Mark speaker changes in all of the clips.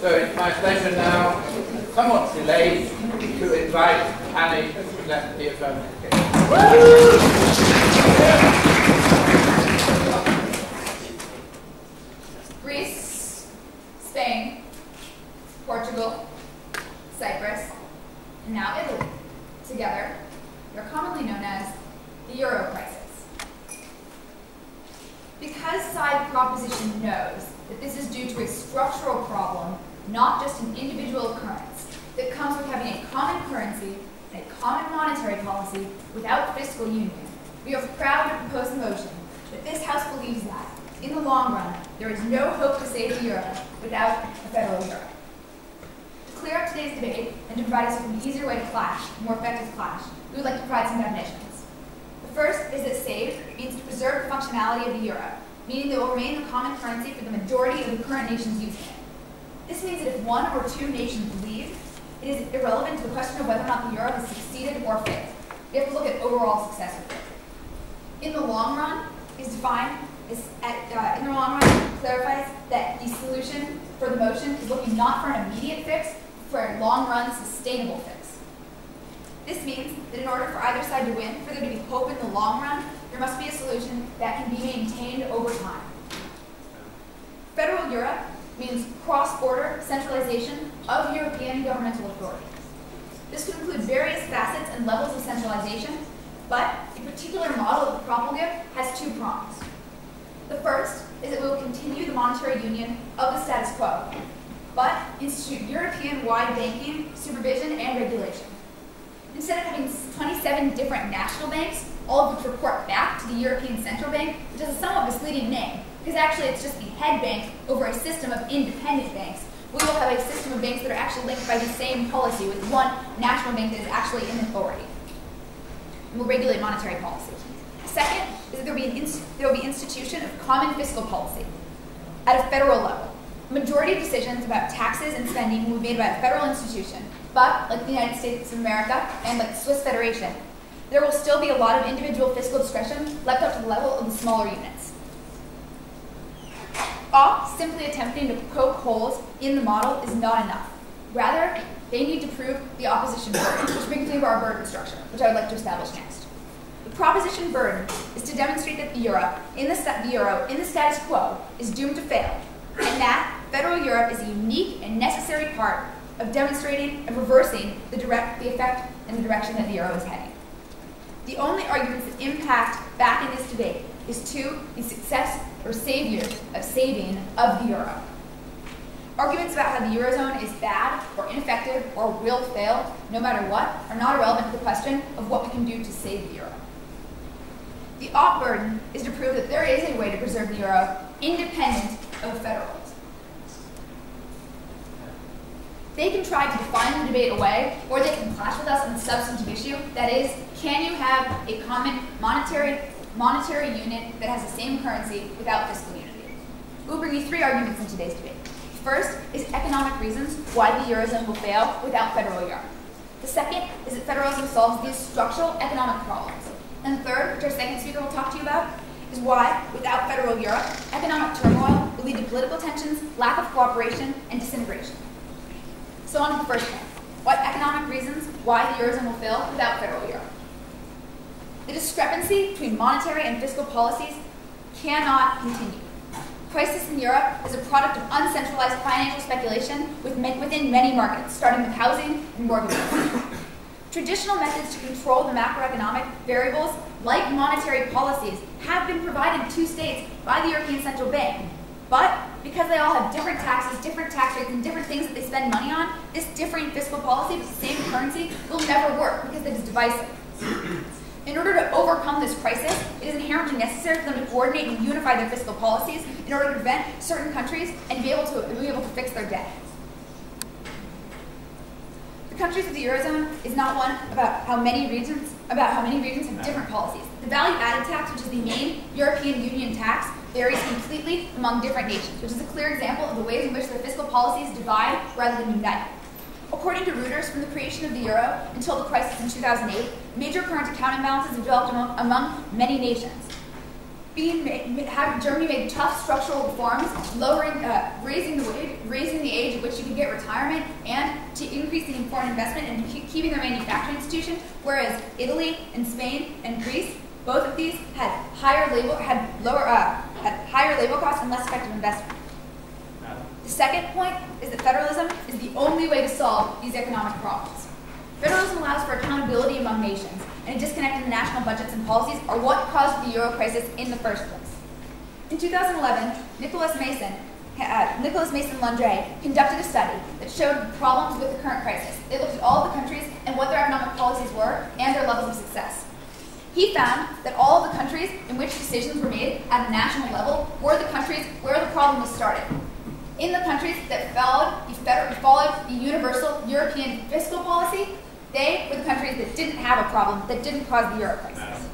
Speaker 1: So it's my pleasure now, somewhat delayed, to invite Annie to present the affirmative case.
Speaker 2: Greece, Spain, Portugal, Cyprus, and now Italy. Together, they're commonly known as the Euro crisis. Because side proposition knows that this is due to a structural problem, not just an individual occurrence, that comes with having a common currency and a common monetary policy without fiscal union, we are proud to propose a motion that this House believes that, in the long run, there is no hope to save the euro without a federal euro. To clear up today's debate and to provide us with an easier way to clash, a more effective clash, we would like to provide some definitions. The first is that save means to preserve the functionality of the euro, meaning that it will remain the common currency for the majority of the current nations using it. This means that if one or two nations leave, it is irrelevant to the question of whether or not the euro has succeeded or failed. We have to look at overall success or failure. In the long run is defined as, in the long run, clarifies that the solution for the motion is looking not for an immediate fix, but for a long-run sustainable fix. This means that in order for either side to win, for there to be hope in the long run, there must be a solution that can be maintained over time. Federal Europe means cross-border centralization of European governmental authority. This could include various facets and levels of centralization, but a particular model of the propagative has two prongs. The first is that we will continue the monetary union of the status quo, but institute European-wide banking, supervision, and regulation. Instead of having 27 different national banks, all of which report back to the European Central Bank, which is a somewhat misleading name, because actually it's just the head bank over a system of independent banks. We will have a system of banks that are actually linked by the same policy with one national bank that is actually in authority. And will regulate monetary policy. Second is that there will be institution of common fiscal policy at a federal level. A majority of decisions about taxes and spending will be made by a federal institution, but like the United States of America and like the Swiss Federation, there will still be a lot of individual fiscal discretion left up to the level of the smaller units. Simply attempting to poke holes in the model is not enough. Rather, they need to prove the opposition burden, which brings me to our burden structure, which I would like to establish next. The proposition burden is to demonstrate that the euro in the status quo is doomed to fail, and that federal Europe is a unique and necessary part of demonstrating and reversing the effect and the direction that the euro is heading. The only arguments that impact back in this debate is to the success or saviors of saving of the euro. Arguments about how the Eurozone is bad or ineffective or will fail, no matter what, are not irrelevant to the question of what we can do to save the euro. The burden is to prove that there is a way to preserve the euro independent of federalism. They can try to define the debate away, or they can clash with us on the substantive issue. That is, can you have a common monetary unit that has the same currency without fiscal unity? We'll bring you three arguments in today's debate. First is economic reasons why the Eurozone will fail without federal euro. The second is that federalism solves these structural economic problems. And the third, which our second speaker will talk to you about, is why, without federal Europe, economic turmoil will lead to political tensions, lack of cooperation, and disintegration. So on to the first point. What economic reasons why the Eurozone will fail without federal Europe? The discrepancy between monetary and fiscal policies cannot continue. Crisis in Europe is a product of uncentralized financial speculation within many markets, starting with housing and mortgages. Traditional methods to control the macroeconomic variables, like monetary policies, have been provided to states by the European Central Bank. But because they all have different taxes, different tax rates, and different things that they spend money on, this differing fiscal policy with the same currency will never work because it is divisive. In order to overcome this crisis, it is inherently necessary for them to coordinate and unify their fiscal policies in order to prevent certain countries and be able to fix their debt. The countries of the Eurozone is not one about how many regions have different policies. The value-added tax, which is the main European Union tax, varies completely among different nations, which is a clear example of the ways in which their fiscal policies divide rather than unite. According to Reuters, from the creation of the euro until the crisis in 2008, major current account imbalances have developed among many nations. Germany made tough structural reforms, raising the age at which you could get retirement, and to increasing foreign investment and keeping their manufacturing institution. Whereas Italy and Spain and Greece, both of these had higher labor costs and less effective investment. The second point is that federalism is the only way to solve these economic problems. Federalism allows for accountability among nations, and a disconnect in the national budgets and policies are what caused the euro crisis in the first place. In 2011, Nicholas Mason Landry conducted a study that showed problems with the current crisis. They looked at all of the countries and what their economic policies were and their levels of success. He found that all of the countries in which decisions were made at a national level were the countries where the problem was started. In the countries that followed the universal European fiscal policy, they were the countries that didn't have a problem, that didn't cause the euro crisis.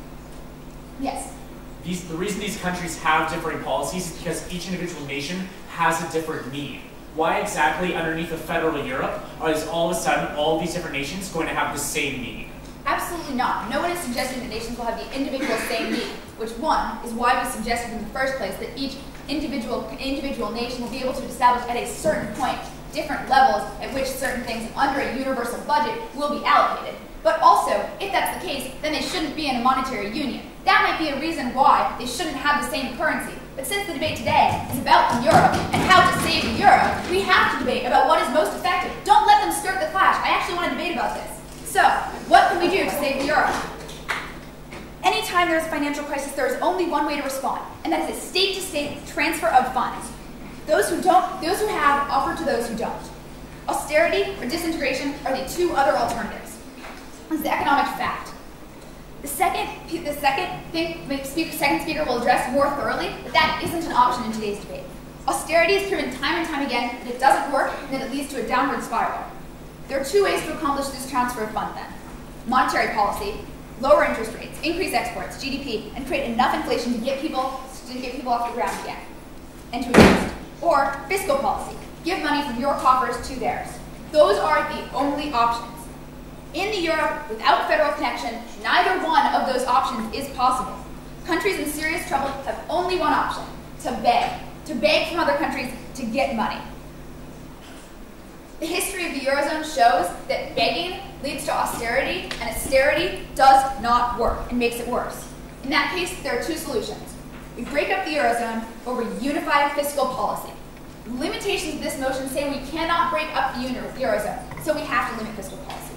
Speaker 2: Yes?
Speaker 3: The reason these countries have differing policies is because each individual nation has a different need. Why exactly underneath a federal Europe is all of a sudden all these different nations going to have the same need?
Speaker 2: Absolutely not. No one is suggesting that nations will have the individual same need, which one is why we suggested in the first place that each individual nation will be able to establish at a certain point different levels at which certain things under a universal budget will be allocated. But also, if that's the case, then they shouldn't be in a monetary union. That might be a reason why they shouldn't have the same currency. But since the debate today is about the euro and how to save the euro, we have to debate about what is most effective. Don't let them skirt the clash. I actually want to debate about this. So, what can we do to save the euro? Anytime there is a financial crisis, there is only one way to respond, and that is a state-to-state transfer of funds. Those who have offer to those who don't. Austerity or disintegration are the two other alternatives. This is the economic fact. The second speaker will address more thoroughly that that isn't an option in today's debate. Austerity has proven time and time again that it doesn't work and that it leads to a downward spiral. There are two ways to accomplish this transfer of funds then. Monetary policy, lower interest rates, increase exports, GDP, and create enough inflation to get people off the ground again and to adjust. Or fiscal policy, give money from your coffers to theirs. Those are the only options. In the euro, without federal connection, neither one of those options is possible. Countries in serious trouble have only one option, to beg from other countries to get money. The history of the Eurozone shows that begging leads to austerity, and austerity does not work and makes it worse. In that case, there are two solutions. We break up the Eurozone, or we unify fiscal policy. The limitations of this motion say we cannot break up the Eurozone, so we have to limit fiscal policy.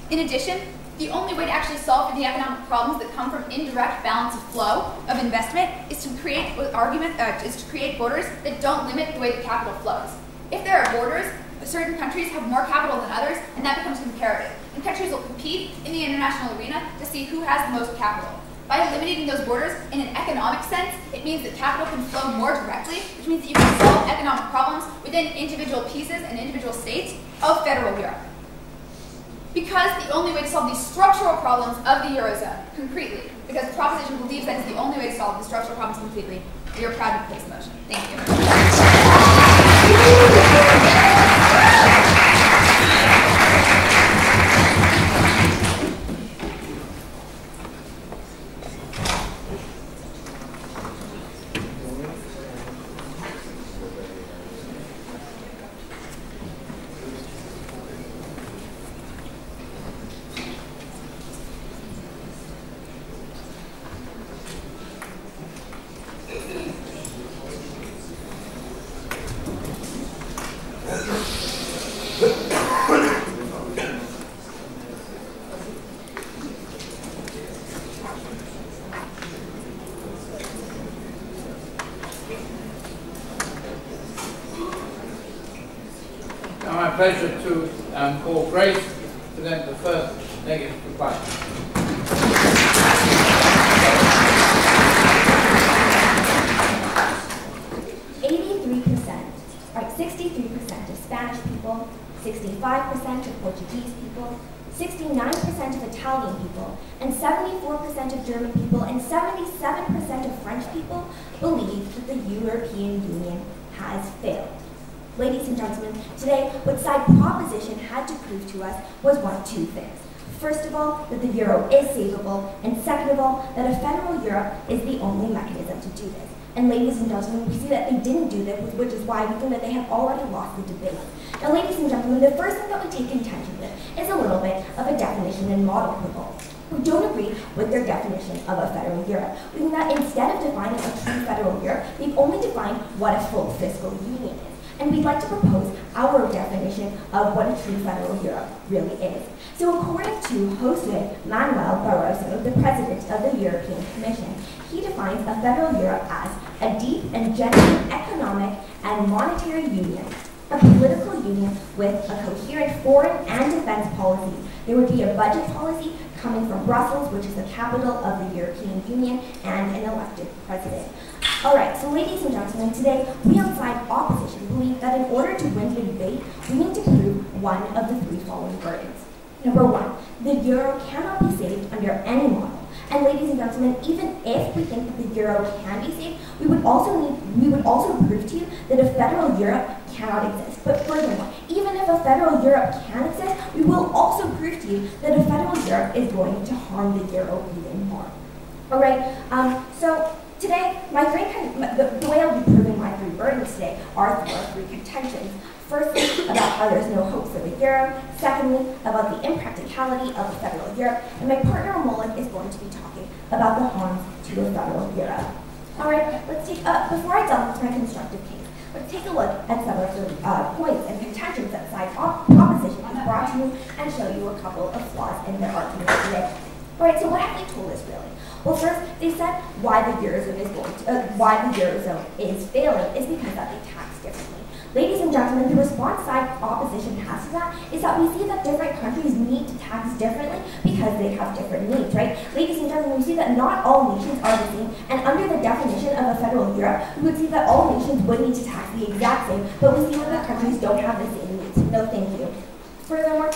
Speaker 2: In addition, the only way to actually solve the economic problems that come from indirect balance of flow of investment is to create borders that don't limit the way the capital flows. If there are borders, certain countries have more capital than others, and that becomes comparative. And countries will compete in the international arena to see who has the most capital. By eliminating those borders, in an economic sense, it means that capital can flow more directly, which means that you can solve economic problems within individual pieces and individual states of federal Europe. Because the only way to solve these structural problems of the Eurozone concretely, because the proposition believes that is the only way to solve the structural problems completely, we are proud to place the motion. Thank you.
Speaker 1: My pleasure to call Grace to present the first negative reply.
Speaker 4: 63% of Spanish people, 65% of Portuguese people, 69% of Italian people, and 74% of German people, and 77% of French people believe that the European Union has failed. Ladies and gentlemen, today what side proposition had to prove to us was one of two things. First of all, that the euro is savable, and second of all, that a federal Europe is the only mechanism to do this. And ladies and gentlemen, we see that they didn't do this, which is why we think that they have already lost the debate. Now, ladies and gentlemen, the first thing that we take contention with is a little bit of a definition and model proposal. We don't agree with their definition of a federal Europe. We think that instead of defining a true federal Europe, they've only defined what a full fiscal union is. And we'd like to propose our definition of what a true federal Europe really is. So according to Jose Manuel Barroso, the president of the European Commission, he defines a federal Europe as a deep and genuine economic and monetary union, a political union with a coherent foreign and defense policy. There would be a budget policy coming from Brussels, which is the capital of the European Union, and an elected president. All right, so ladies and gentlemen, today we on side opposition believe that in order to win the debate, we need to prove one of the three following burdens. Number one, the euro cannot be saved under any model. And ladies and gentlemen, even if we think that the euro can be saved, we would also prove to you that a federal Europe cannot exist. But furthermore, even if a federal Europe can exist, we will also prove to you that a federal Europe is going to harm the euro even more. All right, so today, the way I'll be proving my three burdens today are three contentions. Firstly, about how there's no hope for the euro. Secondly, about the impracticality of a federal Europe. And my partner Mullen is going to be talking about the harms to a federal Europe. All right, let's take, before I delve into my constructive case, let's take a look at some of the points and contentions that side opposition has brought to you and show you a couple of flaws in their argument today. All right, so what have they told us really? Well, first, they said why the Eurozone is failing is because that they tax differently. Ladies and gentlemen, the response side opposition has to that is that we see that different countries need to tax differently because they have different needs, right? Ladies and gentlemen, we see that not all nations are the same, and under the definition of a federal Europe, we would see that all nations would need to tax the exact same, but we see that countries don't have the same needs. No, thank you. Furthermore,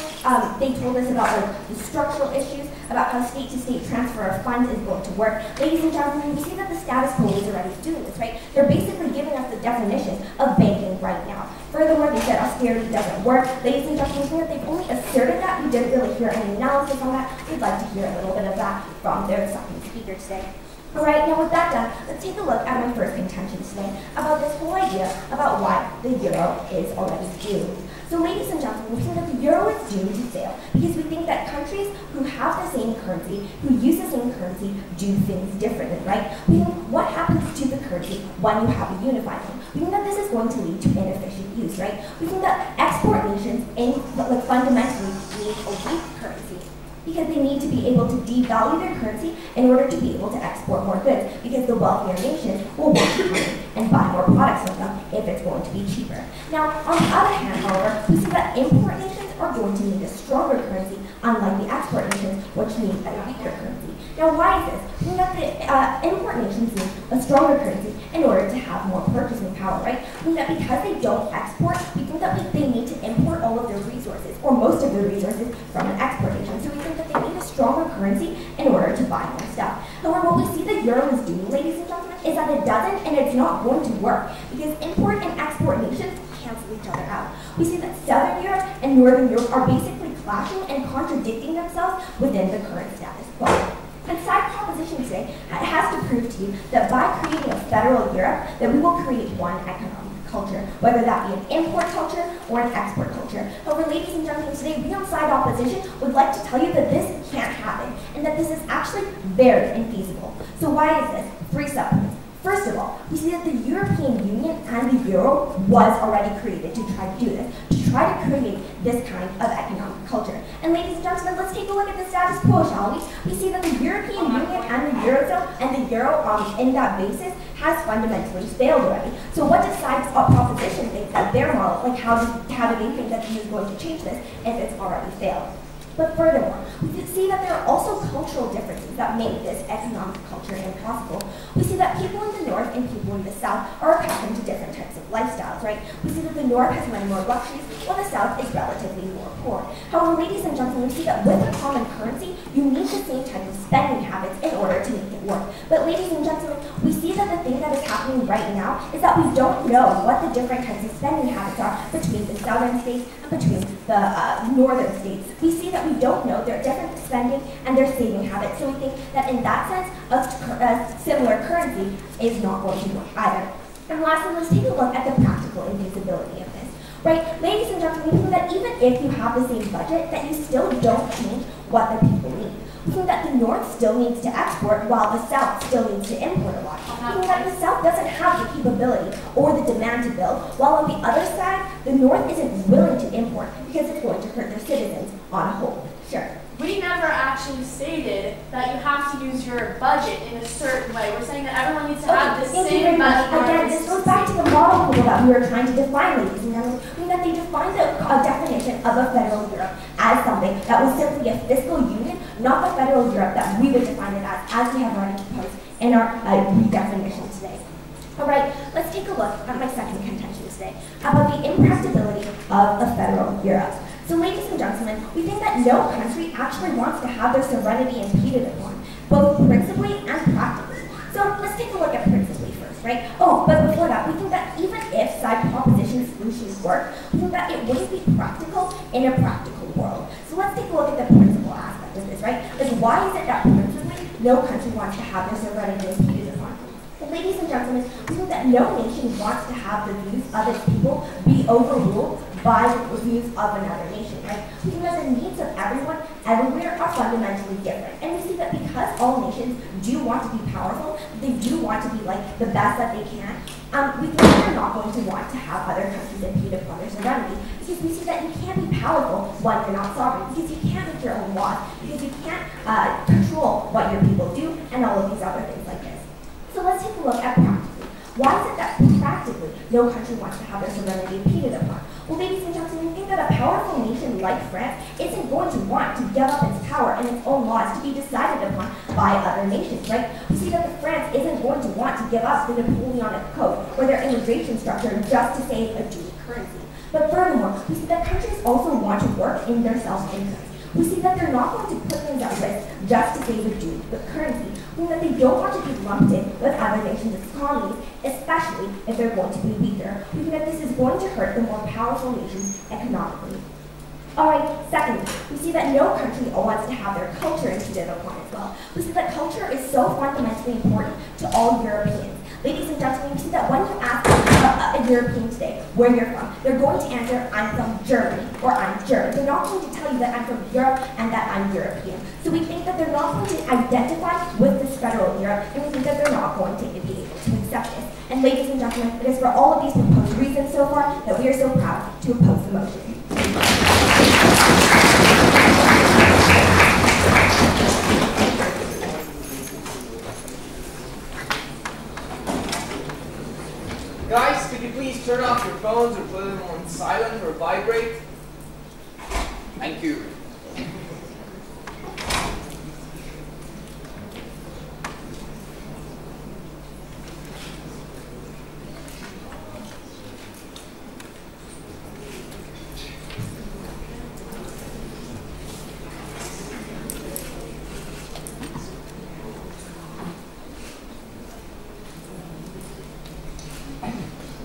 Speaker 4: they told us about the structural issues, about how state-to-state transfer of funds is going to work. Ladies and gentlemen, we see that the status quo is already doing this, right? They're basically giving us the definition of banking right now. Furthermore, they said austerity doesn't work. Ladies and gentlemen, we think that they've only asserted that. We didn't really hear any analysis on that. We'd like to hear a little bit of that from their second speaker today. All right, now with that done, let's take a look at my first contention today about this whole idea about why the euro is already doomed. So ladies and gentlemen, we think that the euro is doomed to fail because we think that countries who have the same currency, who use the same currency, do things differently, right? We think what happens to the currency when you have a unified one? We think that this is going to lead to inefficient use, right? We think that export nations fundamentally need a weak currency because they need to be able to devalue their currency in order to be able to export more goods, because the wealthier nations will want to bring and buy more products from them if it's going to be cheaper. Now, on the other hand, however, we see that import nations are going to need a stronger currency, unlike the export nations, which need a weaker currency. Now, why is this? We know that the import nations need a stronger currency in order to have more purchasing power, right? We know that because they don't export, we think that they need to import all of their resources, or most of their resources, from an export nation. So we think that they need a stronger currency in order to buy more stuff. However, what we see the euro is doing, ladies and gentlemen, is that it doesn't, and it's not going to work, because import and export nations cancel each other out. We see that Southern Europe and Northern Europe are basically clashing and contradicting themselves within the current status quo. And side proposition today has to prove to you that by creating a federal Europe, that we will create one economic culture, whether that be an import culture or an export culture. However, ladies and gentlemen, today we on side opposition would like to tell you that this can't happen, and that this is actually very infeasible. So why is this? Three supplements. First of all, we see that the European Union and the euro was already created to try to do this, to try to create this kind of economic culture. And ladies and gentlemen, let's take a look at the status quo, shall we? We see that the European Union and the Eurozone and the euro in that basis has fundamentally failed already. So what does side proposition think that their model, like how do they think that he is going to change this if it's already failed? But furthermore, we can see that there are also cultural differences that make this economic culture impossible. We see that people in the north and people in the south are accustomed to different types of lifestyles, right? We see that the north has many more luxuries, while the south is relatively more poor. However, ladies and gentlemen, we see that with a common currency, you need the same type of spending habits in order to make it work. But ladies and gentlemen, we see see that the thing that is happening right now is that we don't know what the different kinds of spending habits are between the southern states and between the northern states. We see that we don't know their different spending and their saving habits, so we think that in that sense, a similar currency is not going to work either. And lastly, let's take a look at the practical infeasibility of this. Right, ladies and gentlemen, we think that even if you have the same budget, that you still don't change what the people need. We think that the North still needs to export while the South still needs to import a lot. We think that the South doesn't have the capability or the demand to build, while on the other side, the North isn't willing to import because it's going to hurt their citizens on a whole. Sure.
Speaker 5: We never actually stated that you have to use your budget in a certain way. We're saying that everyone needs to have the same budget.
Speaker 4: Again, this goes back to the model rule that we were trying to define, ladies and gentlemen. I mean that they defined the definition of a federal Europe as something that was simply a fiscal union, not the federal Europe that we would define it as we have already proposed in our redefinition today. All right, let's take a look at my second contention today about the impracticability of a federal Europe. So ladies and gentlemen, we think that no country actually wants to have their sovereignty impeded upon, both principally and practically. So let's take a look at principally first, right? Oh, but before that, we think that even if side proposition solutions work, we think that it wouldn't be practical in a practical world. So let's take a look at the principle aspect of this, right? Like, why is it that principally no country wants to have their sovereignty impeded upon? Ladies and gentlemen, we think that no nation wants to have the views of its people be overruled by the views of another nation, right? We think that the needs of everyone, everywhere, are fundamentally different. And we see that because all nations do want to be powerful, they do want to be like the best that they can, we think that they're not going to want to have other countries impede upon their sovereignty. Because we see that you can't be powerful when you're not sovereign, because you can't make your own laws, because you can't control what your people do, and all of these other things like this. So let's take a look at practically. Why is it that practically no country wants to have their sovereignty impeded upon? Well, ladies and gentlemen, we think that a powerful nation like France isn't going to want to give up its power and its own laws to be decided upon by other nations, right? We see that France isn't going to want to give up the Napoleonic Code or their immigration structure just to save a dual currency. But furthermore, we see that countries also want to work in their self-interest. We see that they're not going to put things at risk just to save a dual currency, meaning that they don't want to be lumped in with other nations' economies, especially if they're going to be weaker. We think that this is going to hurt the more powerful nations economically. Alright, secondly, we see that no country wants to have their culture impeded upon as well. We see that culture is so fundamentally important to all Europeans. Ladies and gentlemen, you see that when you ask a European today where you're from, they're going to answer, I'm from Germany, or I'm German. They're not going to tell you that I'm from Europe and that I'm European. So we think that they're not going to identify with this federal Europe, and we think that they're not going to be able to accept this. And ladies and gentlemen, it is for all of these proposed reasons so far that we are so proud to oppose the motion.
Speaker 1: Guys, could you please turn off your phones or put them on silent or vibrate? Thank you.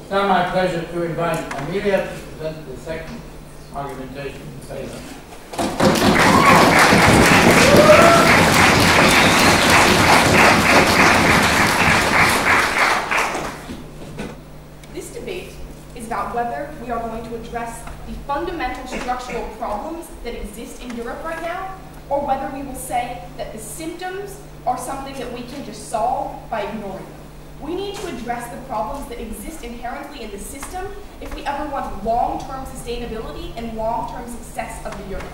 Speaker 1: It's now my pleasure to invite Amelia to present the second argumentation in favor.
Speaker 6: This debate is about whether we are going to address the fundamental structural problems that exist in Europe right now, or whether we will say that the symptoms are something that we can just solve by ignoring them. We need to address the problems that exist inherently in the system if we ever want long-term sustainability and long-term success of the euro.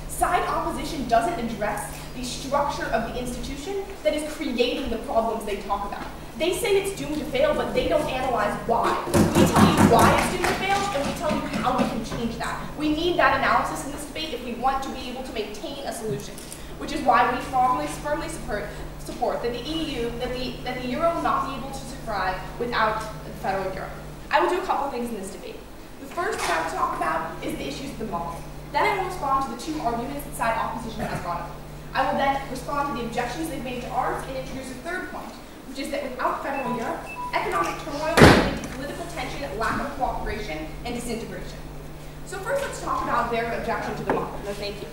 Speaker 6: Side opposition doesn't address the structure of the institution that is creating the problems they talk about. They say it's doomed to fail, but they don't analyze why. We tell you why it's doomed to fail, and we tell you how we can change that. We need that analysis in this debate if we want to be able to maintain a solution, which is why we firmly support that the EU, that the euro will not be able to thrive without the federal euro. I will do a couple of things in this debate. The first thing I will talk about is the issues of the model. Then I will respond to the two arguments that side opposition has brought up. I will then respond to the objections they've made to ours and introduce a third point, which is that without federal Europe, economic turmoil will lead to political tension, lack of cooperation, and disintegration. So first let's talk about their objection to the model. No, thank you.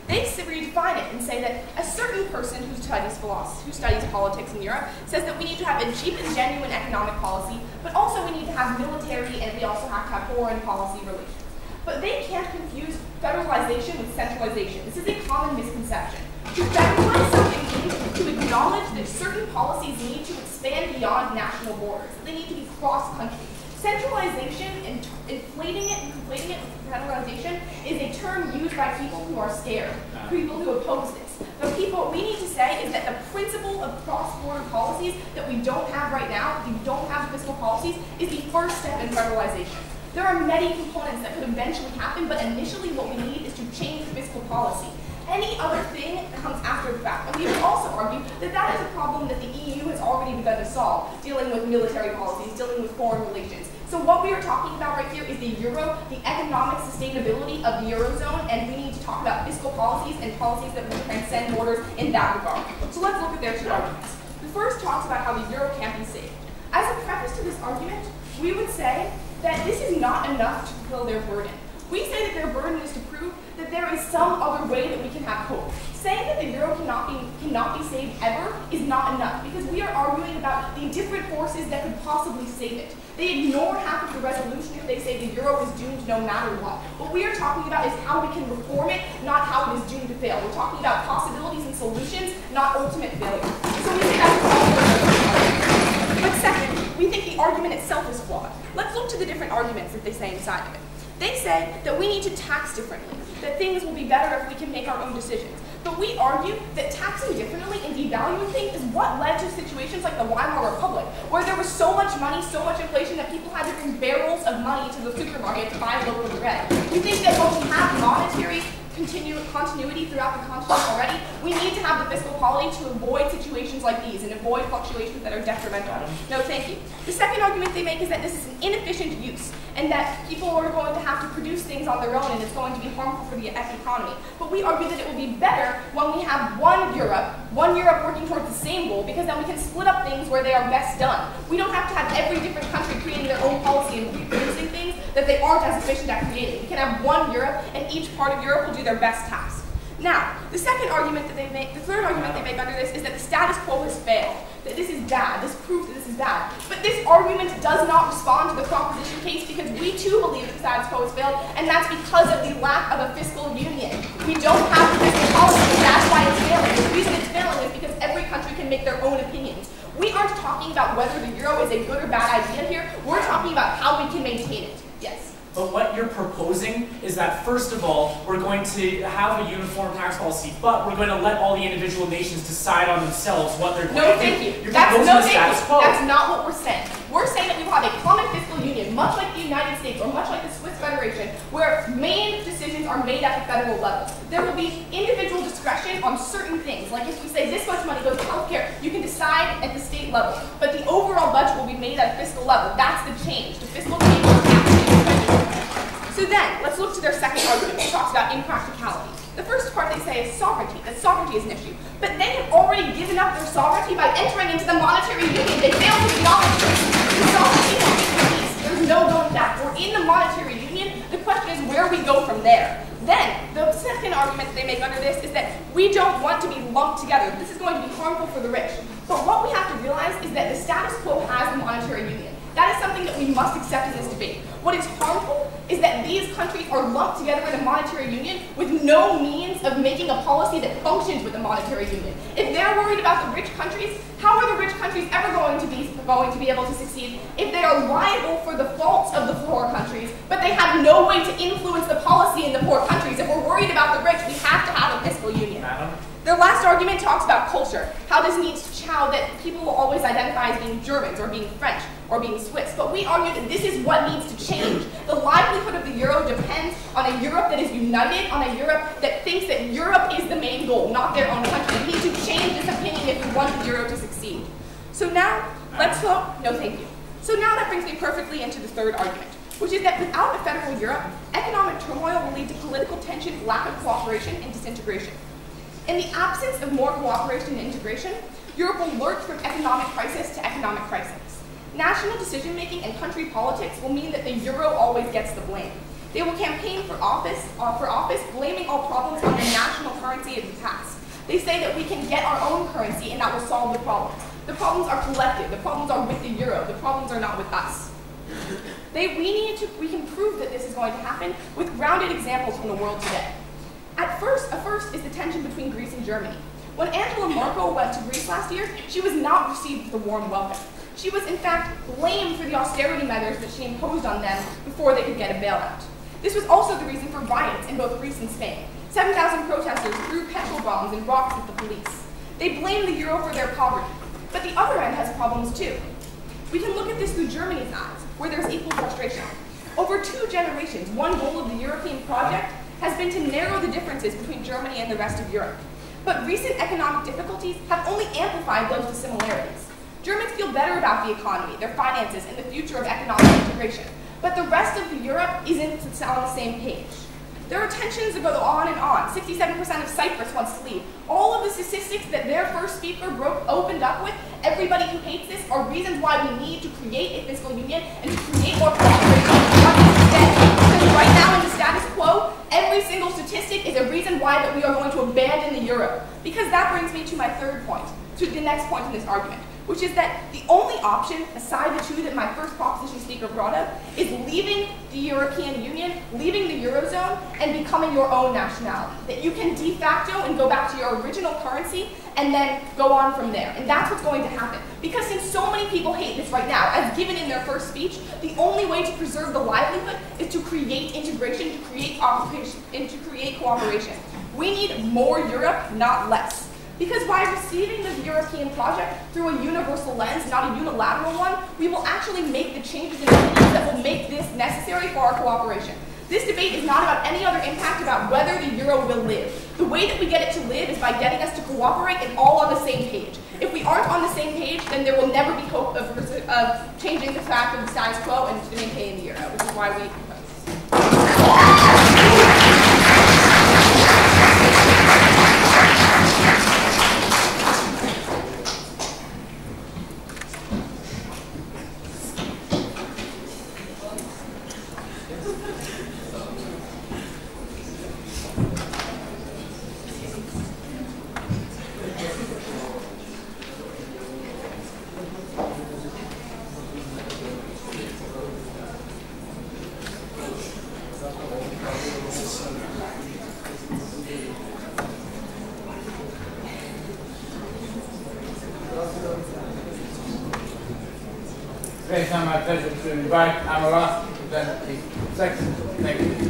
Speaker 6: They redefine it and say that a certain person who studies philosophy, who studies politics in Europe, says that we need to have a cheap and genuine economic policy, but also we need to have military and we also have to have foreign policy relations. But they can't confuse federalization with centralization. This is a common misconception. To federalize something means to acknowledge that certain policies need to expand beyond national borders. They need to be cross-country. Centralization and inflating it and conflating it with federalization is a term used by people who are scared, people who oppose this. But what we need to say is that the principle of cross-border policies that we don't have right now, we don't have fiscal policies, is the first step in federalization. There are many components that could eventually happen, but initially what we need is to change fiscal policy. Any other thing comes after the fact. And we would also argue that that is a problem that the EU has already begun to solve, dealing with military policies, dealing with foreign relations. So what we are talking about right here is the euro, the economic sustainability of the eurozone, and we need to talk about fiscal policies and policies that will transcend borders in that regard. So let's look at their two arguments. The first talks about how the euro can't be saved. As a preface to this argument, we would say that this is not enough to fulfill their burden. We say that their burden is to prove that there is some other way that we can have hope. Saying that the euro cannot be saved ever is not enough, because we are arguing about the different forces that could possibly save it. They ignore half of the resolution if they say the euro is doomed no matter what. What we are talking about is how we can reform it, not how it is doomed to fail. We're talking about possibilities and solutions, not ultimate failure. So we say that's all. But second, we think the argument itself is flawed. Let's look to the different arguments that they say inside of it. They say that we need to tax differently, that things will be better if we can make our own decisions. But we argue that taxing differently and devaluing things is what led to situations like the Weimar Republic, where there was so much money, so much inflation, that people had to bring barrels of money to the supermarket to buy a loaf of bread. We think that when we have monetary continuity throughout the continent already, we need to have the fiscal policy to avoid situations like these and avoid fluctuations that are detrimental. No, thank you. The second argument they make is that this is an inefficient use and that people are going to have to produce things on their own and it's going to be harmful for the economy. But we argue that it will be better when we have one Europe working towards the same goal, because then we can split up things where they are best done. We don't have to have every different country creating their own policy and reproducing things that they aren't as efficient at creating. We can have one Europe, and each part of Europe will do their best task. Now, the second argument that they make, the third argument they make under this is that the status quo has failed, that this is bad, this proves that this is bad. But this argument does not respond to the proposition case, because we too believe that the status quo has failed, and that's because of the lack of a fiscal union. We don't have a fiscal policy, and that's why it's failing. The reason it's failing is because every country can make their own opinions. We aren't talking about whether the euro is a good or bad idea here, we're talking about how we can maintain it. Yes?
Speaker 3: But what you're proposing is that, first of all, we're going to have a uniform tax policy, but we're going to let all the individual nations decide on themselves what they're going to do.
Speaker 6: No, thank you.
Speaker 3: You're proposing the status quo.
Speaker 6: That's not what we're saying. We're saying that we will have a common fiscal union, much like the United States or much like the Swiss Federation, where main decisions are made at the federal level. There will be individual discretion on certain things. Like if we say this much money goes to healthcare, you can decide at the state level. But the overall budget will be made at a fiscal level. That's the change. The fiscal change is so then, let's look to their second argument, which talks about impracticality. The first part they say is sovereignty, that sovereignty is an issue. But they have already given up their sovereignty by entering into the monetary union. They failed to acknowledge this. The sovereignty will be released. There's no going back. We're in the monetary union. The question is where we go from there. Then, the second argument that they make under this is that we don't want to be lumped together. This is going to be harmful for the rich. But what we have to realize is that the status quo has the monetary union. That is something that we must accept in this debate. What is harmful is that these countries are lumped together in a monetary union with no means of making a policy that functions with the monetary union. If they're worried about the rich countries, how are the rich countries ever going to be able to succeed if they are liable for the faults of the poor countries, but they have no way to influence the policy in the poor countries? If we're worried about the rich, we have to have a fiscal union. Their last argument talks about culture, how that people will always identify as being Germans or being French or being Swiss. But we argue that this is what needs to change. The livelihood of the euro depends on a Europe that is united, on a Europe that thinks that Europe is the main goal, not their own country. We need to change this opinion if we want the euro to succeed. So now, let's hope, no thank you. So now that brings me perfectly into the third argument, which is that without a federal Europe, economic turmoil will lead to political tension, lack of cooperation, and disintegration. In the absence of more cooperation and integration, Europe will lurch from economic crisis to economic crisis. National decision-making and country politics will mean that the euro always gets the blame. They will campaign for office, blaming all problems on the national currency of the past. They say that we can get our own currency and that will solve the problems. The problems are collective. The problems are with the euro. The problems are not with us. We can prove that this is going to happen with grounded examples from the world today. A first is the tension between Greece and Germany. When Angela Merkel went to Greece last year, she was not received with a warm welcome. She was, in fact, blamed for the austerity measures that she imposed on them before they could get a bailout. This was also the reason for riots in both Greece and Spain. 7,000 protesters threw petrol bombs and rocks at the police. They blamed the euro for their poverty. But the other end has problems too. We can look at this through Germany's eyes, where there's equal frustration. Over 2 generations, one goal of the European project has been to narrow the differences between Germany and the rest of Europe. But recent economic difficulties have only amplified those dissimilarities. Germans feel better about the economy, their finances, and the future of economic integration. But the rest of Europe isn't on the same page. There are tensions that go on and on. 67% of Cyprus wants to leave. All of the statistics that their first speaker opened up with, everybody who hates this, are reasons why we need to create a fiscal union and to create more cooperation. Because right now in the status quo, every single statistic is a reason why that we are going to abandon the euro. Because that brings me to my third point, to the next point in this argument, which is that the only option, aside the 2 that my first proposition speaker brought up, is leaving the European Union, leaving the Eurozone, and becoming your own nationality. That you can de facto and go back to your original currency and then go on from there. And that's what's going to happen. Because since so many people hate this right now, as given in their first speech, the only way to preserve the livelihood is to create integration, to create cooperation, and to create cooperation. We need more Europe, not less. Because by receiving the European project through a universal lens, not a unilateral one, we will actually make the changes in opinions that will make this necessary for our cooperation. This debate is not about any other impact about whether the euro will live. The way that we get it to live is by getting us to cooperate and all on the same page. If we aren't on the same page, then there will never be hope of changing the fact of the status quo and to maintain the euro, which is why we propose.
Speaker 1: It's now my pleasure to invite Amara to present the second negative.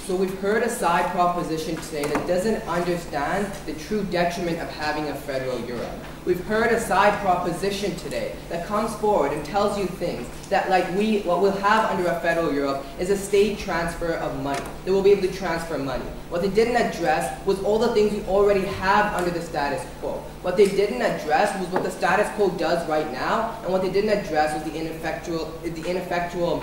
Speaker 7: So we've heard a side proposition today that doesn't understand the true detriment of having a federal Europe. We've heard a side proposition today that comes forward and tells you things that what we'll have under a federal Europe is a state transfer of money. They will be able to transfer money. What they didn't address was all the things we already have under the status quo. What they didn't address was what the status quo does right now, and what they didn't address was the ineffectual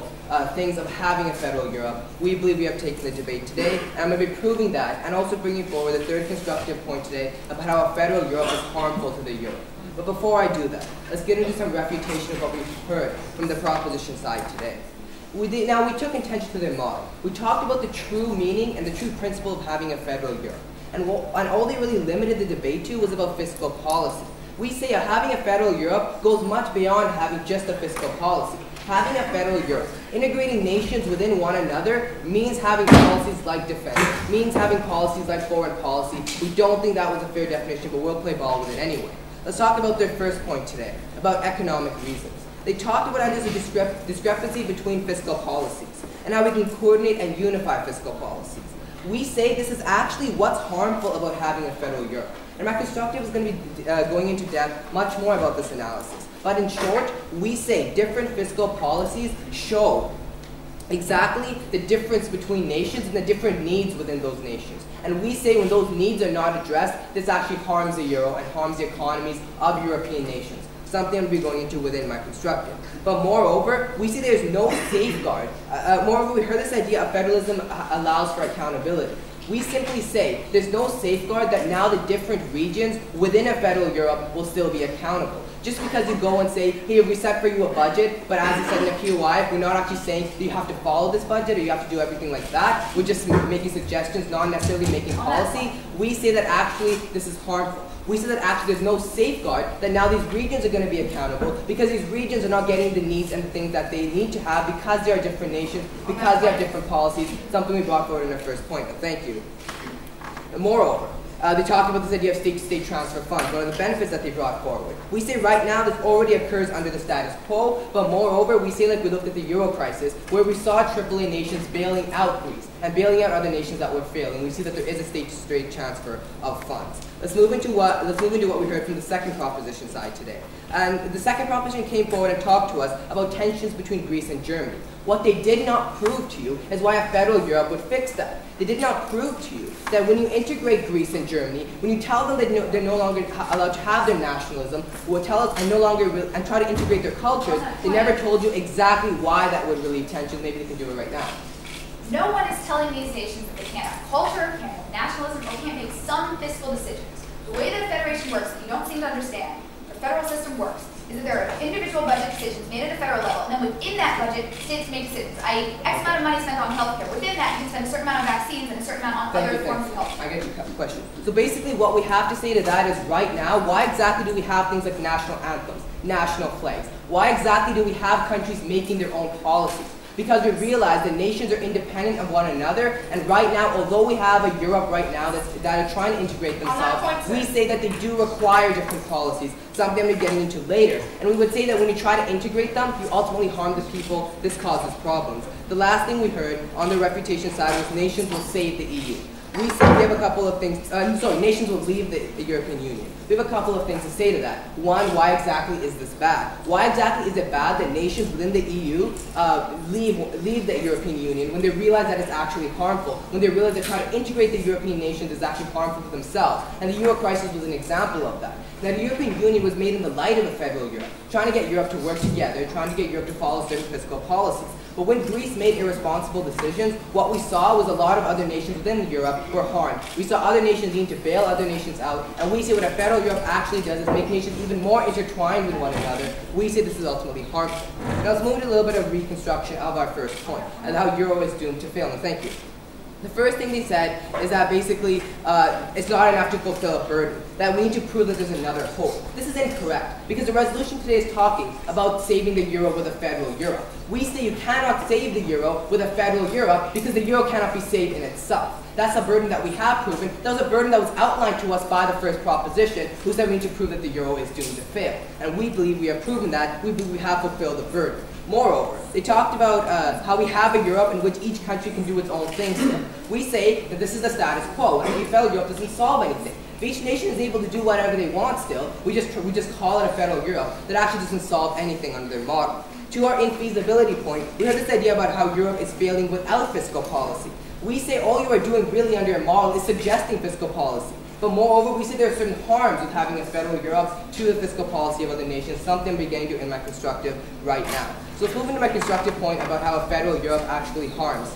Speaker 7: things of having a federal Europe. We believe we have taken the debate today, and I'm going to be proving that, and also bringing forward the third constructive point today about how a federal Europe is harmful to the euro. But before I do that, let's get into some refutation of what we've heard from the proposition side today. We took intention to their model. We talked about the true meaning and the true principle of having a federal Europe. And all they really limited the debate to was about fiscal policy. We say having a federal Europe goes much beyond having just a fiscal policy. Having a federal Europe, integrating nations within one another, means having policies like defense, means having policies like foreign policy. We don't think that was a fair definition, but we'll play ball with it anyway. Let's talk about their first point today, about economic reasons. They talked about how there's a discrepancy between fiscal policies, and how we can coordinate and unify fiscal policies. We say this is actually what's harmful about having a federal Europe. And my constructive is going to be going into depth much more about this analysis. But in short, we say different fiscal policies show exactly the difference between nations and the different needs within those nations. And we say when those needs are not addressed, this actually harms the euro and harms the economies of European nations. Something I'll be going into within my constructive. But moreover, we see there's no safeguard. Moreover, we heard this idea of federalism allows for accountability. We simply say there's no safeguard that now the different regions within a federal Europe will still be accountable. Just because you go and say, hey, we set for you a budget, but as it said in the POI, we're not actually saying that you have to follow this budget or you have to do everything like that. We're just making suggestions, not necessarily making policy. We say that actually this is harmful. We say that actually there's no safeguard that now these regions are going to be accountable because these regions are not getting the needs and the things that they need to have because they are different nations, because they have different policies, something we brought forward in our first point. But thank you. Moreover, they talk about this idea of state-to-state transfer funds, one of the benefits that they brought forward. We say right now this already occurs under the status quo, but moreover, we say like we looked at the Euro crisis, where we saw AAA nations bailing out Greece and bailing out other nations that were failing. We see that there is a state-to-state transfer of funds. Let's move into what we heard from the second proposition side today. And the second proposition came forward and talked to us about tensions between Greece and Germany. What they did not prove to you is why a federal Europe would fix that. They did not prove to you that when you integrate Greece and Germany, when you tell them that they're no longer allowed to have their nationalism, or tell us and try to integrate their cultures, they never told you exactly why that would relieve tension. Maybe they can do it right now.
Speaker 2: No one is telling these nations that they can't have culture, can't have nationalism, or can't make some fiscal decisions. The way that a federation works, that you don't seem to understand, the federal system works, is that there are individual budget decisions made at a federal level, and then within that budget, states make decisions. I.e., X amount of money spent on healthcare. Within that, you can spend a certain amount on vaccines and a certain amount on other forms of health.
Speaker 7: I get your question. So basically what we have to say to that is right now, why exactly do we have things like national anthems, national flags? Why exactly do we have countries making their own policies? Because we realize that nations are independent of one another, and right now, although we have a Europe right now that are trying to integrate themselves, we say that they do require different policies, something we're getting into later. And we would say that when you try to integrate them, you ultimately harm the people. This causes problems. The last thing we heard on the refutation side was nations will save the EU. We say we have a couple of things, nations will leave the European Union. We have a couple of things to say to that. One, why exactly is this bad? Why exactly is it bad that nations within the EU leave the European Union when they realize that it's actually harmful, when they realize that trying to integrate the European nations is actually harmful to themselves? And the Euro crisis was an example of that. Now, the European Union was made in the light of a federal Europe, trying to get Europe to work together, trying to get Europe to follow certain fiscal policies. But when Greece made irresponsible decisions, what we saw was a lot of other nations within Europe were harmed. We saw other nations need to bail other nations out, and we say what a federal Europe actually does is make nations even more intertwined with one another. We say this is ultimately harmful. Now let's move to a little bit of reconstruction of our first point, and how Euro is doomed to fail. And thank you. The first thing they said is that basically it's not enough to fulfill a burden, that we need to prove that there's another hope. This is incorrect, because the resolution today is talking about saving the euro with a federal euro. We say you cannot save the euro with a federal euro because the euro cannot be saved in itself. That's a burden that we have proven. That was a burden that was outlined to us by the first proposition, who said we need to prove that the euro is doomed to fail. And we believe we have proven that. We believe we have fulfilled the burden. Moreover, they talked about how we have a Europe in which each country can do its own things. We say that this is the status quo, and a federal Europe doesn't solve anything. If each nation is able to do whatever they want still, we just call it a federal Europe that actually doesn't solve anything under their model. To our infeasibility point, we have this idea about how Europe is failing without fiscal policy. We say all you are doing really under your model is suggesting fiscal policy. But moreover, we say there are certain harms with having a federal Europe to the fiscal policy of other nations, something I'm beginning to in my constructive right now. So let's move into my constructive point about how a federal Europe actually harms.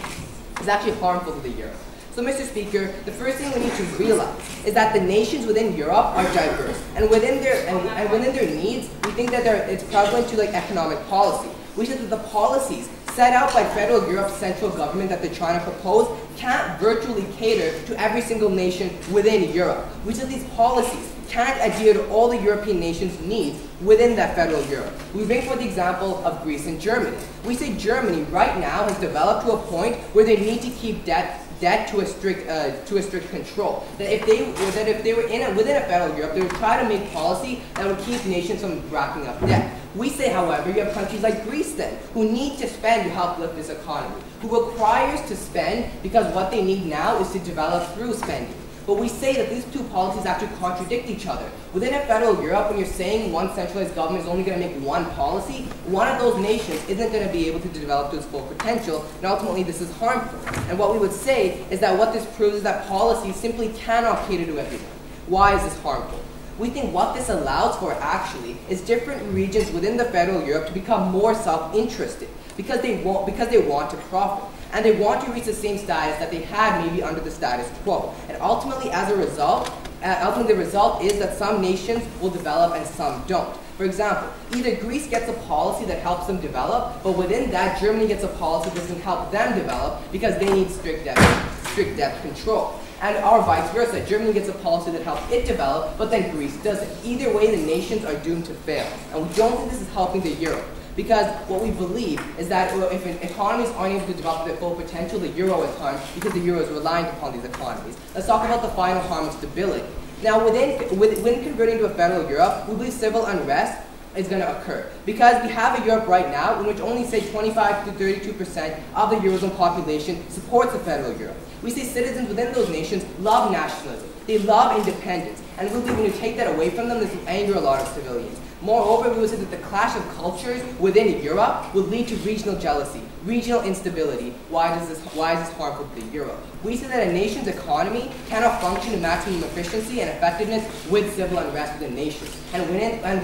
Speaker 7: It's actually harmful to the euro. So Mr. Speaker, the first thing we need to realize is that the nations within Europe are diverse. And within their needs, we think that it's prevalent to like economic policy. We said that the policies set out by federal Europe's central government that they're trying to propose can't virtually cater to every single nation within Europe. We said these policies can't adhere to all the European nations' needs within that federal Europe. We bring forth the example of Greece and Germany. We say Germany right now has developed to a point where they need to keep debt to a strict control. That if they were within a federal Europe, they would try to make policy that would keep nations from racking up debt. We say, however, you have countries like Greece then, who need to spend to help lift this economy, who requires to spend because what they need now is to develop through spending. But we say that these two policies actually contradict each other. Within a federal Europe, when you're saying one centralized government is only going to make one policy, one of those nations isn't going to be able to develop to its full potential, and ultimately this is harmful. And what we would say is that what this proves is that policies simply cannot cater to everyone. Why is this harmful? We think what this allows for actually is different regions within the federal Europe to become more self-interested because they want to profit. and they want to reach the same status that they had maybe under the status quo. And ultimately, as a result, the result is that some nations will develop and some don't. For example, either Greece gets a policy that helps them develop, but within that, Germany gets a policy that doesn't help them develop because they need strict debt control. And or vice versa, Germany gets a policy that helps it develop, but then Greece doesn't. Either way, the nations are doomed to fail. And we don't think this is helping the euro. Because what we believe is that if economies aren't able to develop their full potential, the euro is harmed because the euro is reliant upon these economies. Let's talk about the final harm of stability. Now, when converting to a federal Europe, we believe civil unrest is going to occur. Because we have a Europe right now in which only, say, 25 to 32% of the Eurozone population supports a federal Europe. We see citizens within those nations love nationalism. They love independence. And we believe when you take that away from them, this will anger a lot of civilians. Moreover, we would say that the clash of cultures within Europe would lead to regional jealousy, regional instability. Why is this harmful to the euro? We say that a nation's economy cannot function to maximum efficiency and effectiveness with civil unrest within nations. And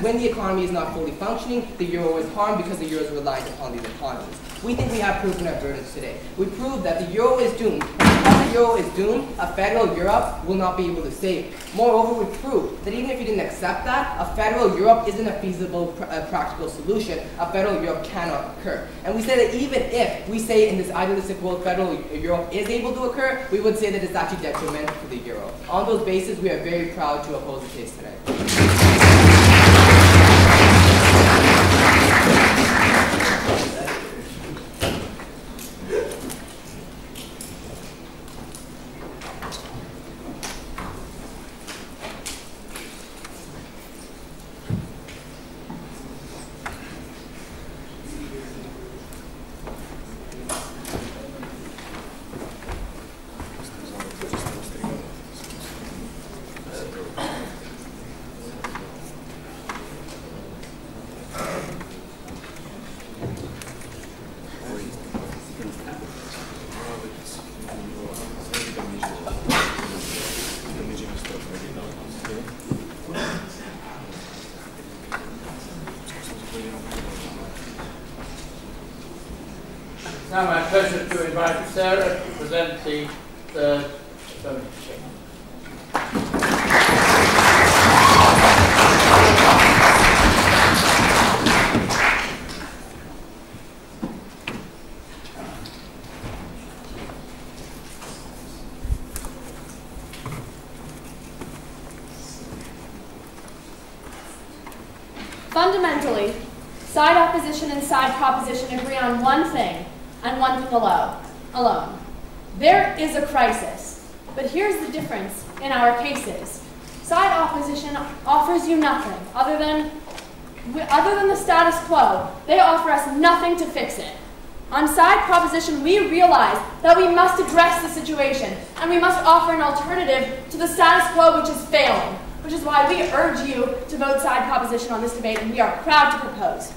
Speaker 7: when the economy is not fully functioning, the euro is harmed because the euro is reliant upon these economies. We think we have proven our verdicts today. We proved that the euro is doomed. And because the euro is doomed, a federal Europe will not be able to save it. Moreover, we proved that even if you didn't accept that, a federal Europe isn't a feasible, practical solution. A federal Europe cannot occur. And we say that even if we say in this idealistic world federal Europe is able to occur, we would say that it's actually detrimental to the euro. On those bases, we are very proud to oppose the case today.
Speaker 1: Now my pleasure to invite Sarah to present the third voting machine.
Speaker 5: Fundamentally, side opposition and side proposition agree on one thing, and one thing alone. There is a crisis, but here's the difference in our cases. Side opposition offers you nothing other than the status quo. They offer us nothing to fix it. On side proposition, we realize that we must address the situation, and we must offer an alternative to the status quo which is failing, which is why we urge you to vote side proposition on this debate, and we are proud to propose.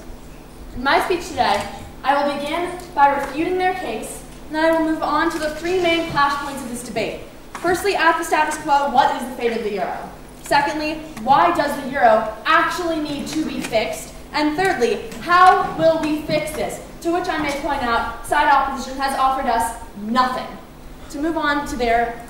Speaker 5: In my speech today, I will begin by refuting their case, and then I will move on to the three main clash points of this debate. Firstly, at the status quo, what is the fate of the euro? Secondly, why does the euro actually need to be fixed? And thirdly, how will we fix this? To which I may point out, side opposition has offered us nothing. To move on to their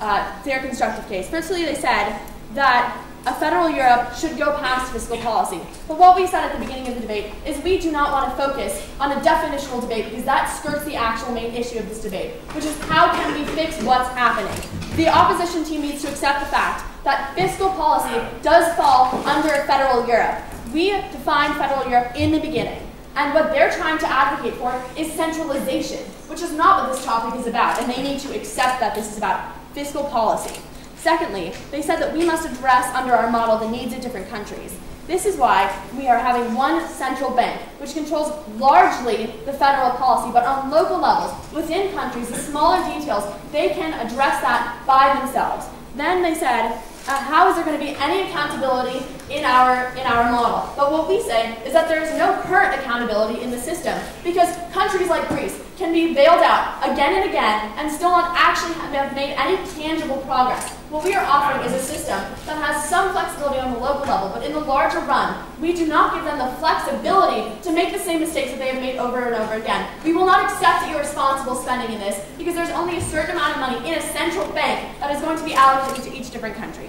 Speaker 5: constructive case. Firstly, they said that a federal Europe should go past fiscal policy. But what we said at the beginning of the debate is we do not want to focus on a definitional debate because that skirts the actual main issue of this debate, which is how can we fix what's happening. The opposition team needs to accept the fact that fiscal policy does fall under federal Europe. We defined federal Europe in the beginning, and what they're trying to advocate for is centralization, which is not what this topic is about, and they need to accept that this is about fiscal policy. Secondly, they said that we must address under our model the needs of different countries. This is why we are having one central bank, which controls largely the federal policy, but on local levels, within countries, the smaller details, they can address that by themselves. Then they said, how is there going to be any accountability in our model? But what we say is that there is no current accountability in the system because countries like Greece can be bailed out again and again and still not actually have made any tangible progress. What we are offering is a system that has some flexibility on the local level, but in the larger run, we do not give them the flexibility to make the same mistakes that they have made over and over again. We will not accept irresponsible spending in this because there's only a certain amount of money in a central bank that is going to be allocated to each different country.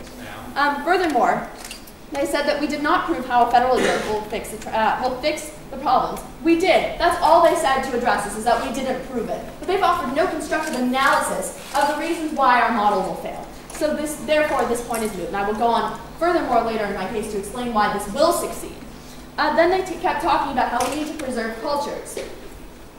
Speaker 5: Furthermore, they said that we did not prove how a federal Europe will fix the problems. We did. That's all they said to address this, is that we didn't prove it. But they've offered no constructive analysis of the reasons why our model will fail. So therefore, this point is moot, and I will go on furthermore later in my case to explain why this will succeed. Then they kept talking about how we need to preserve cultures.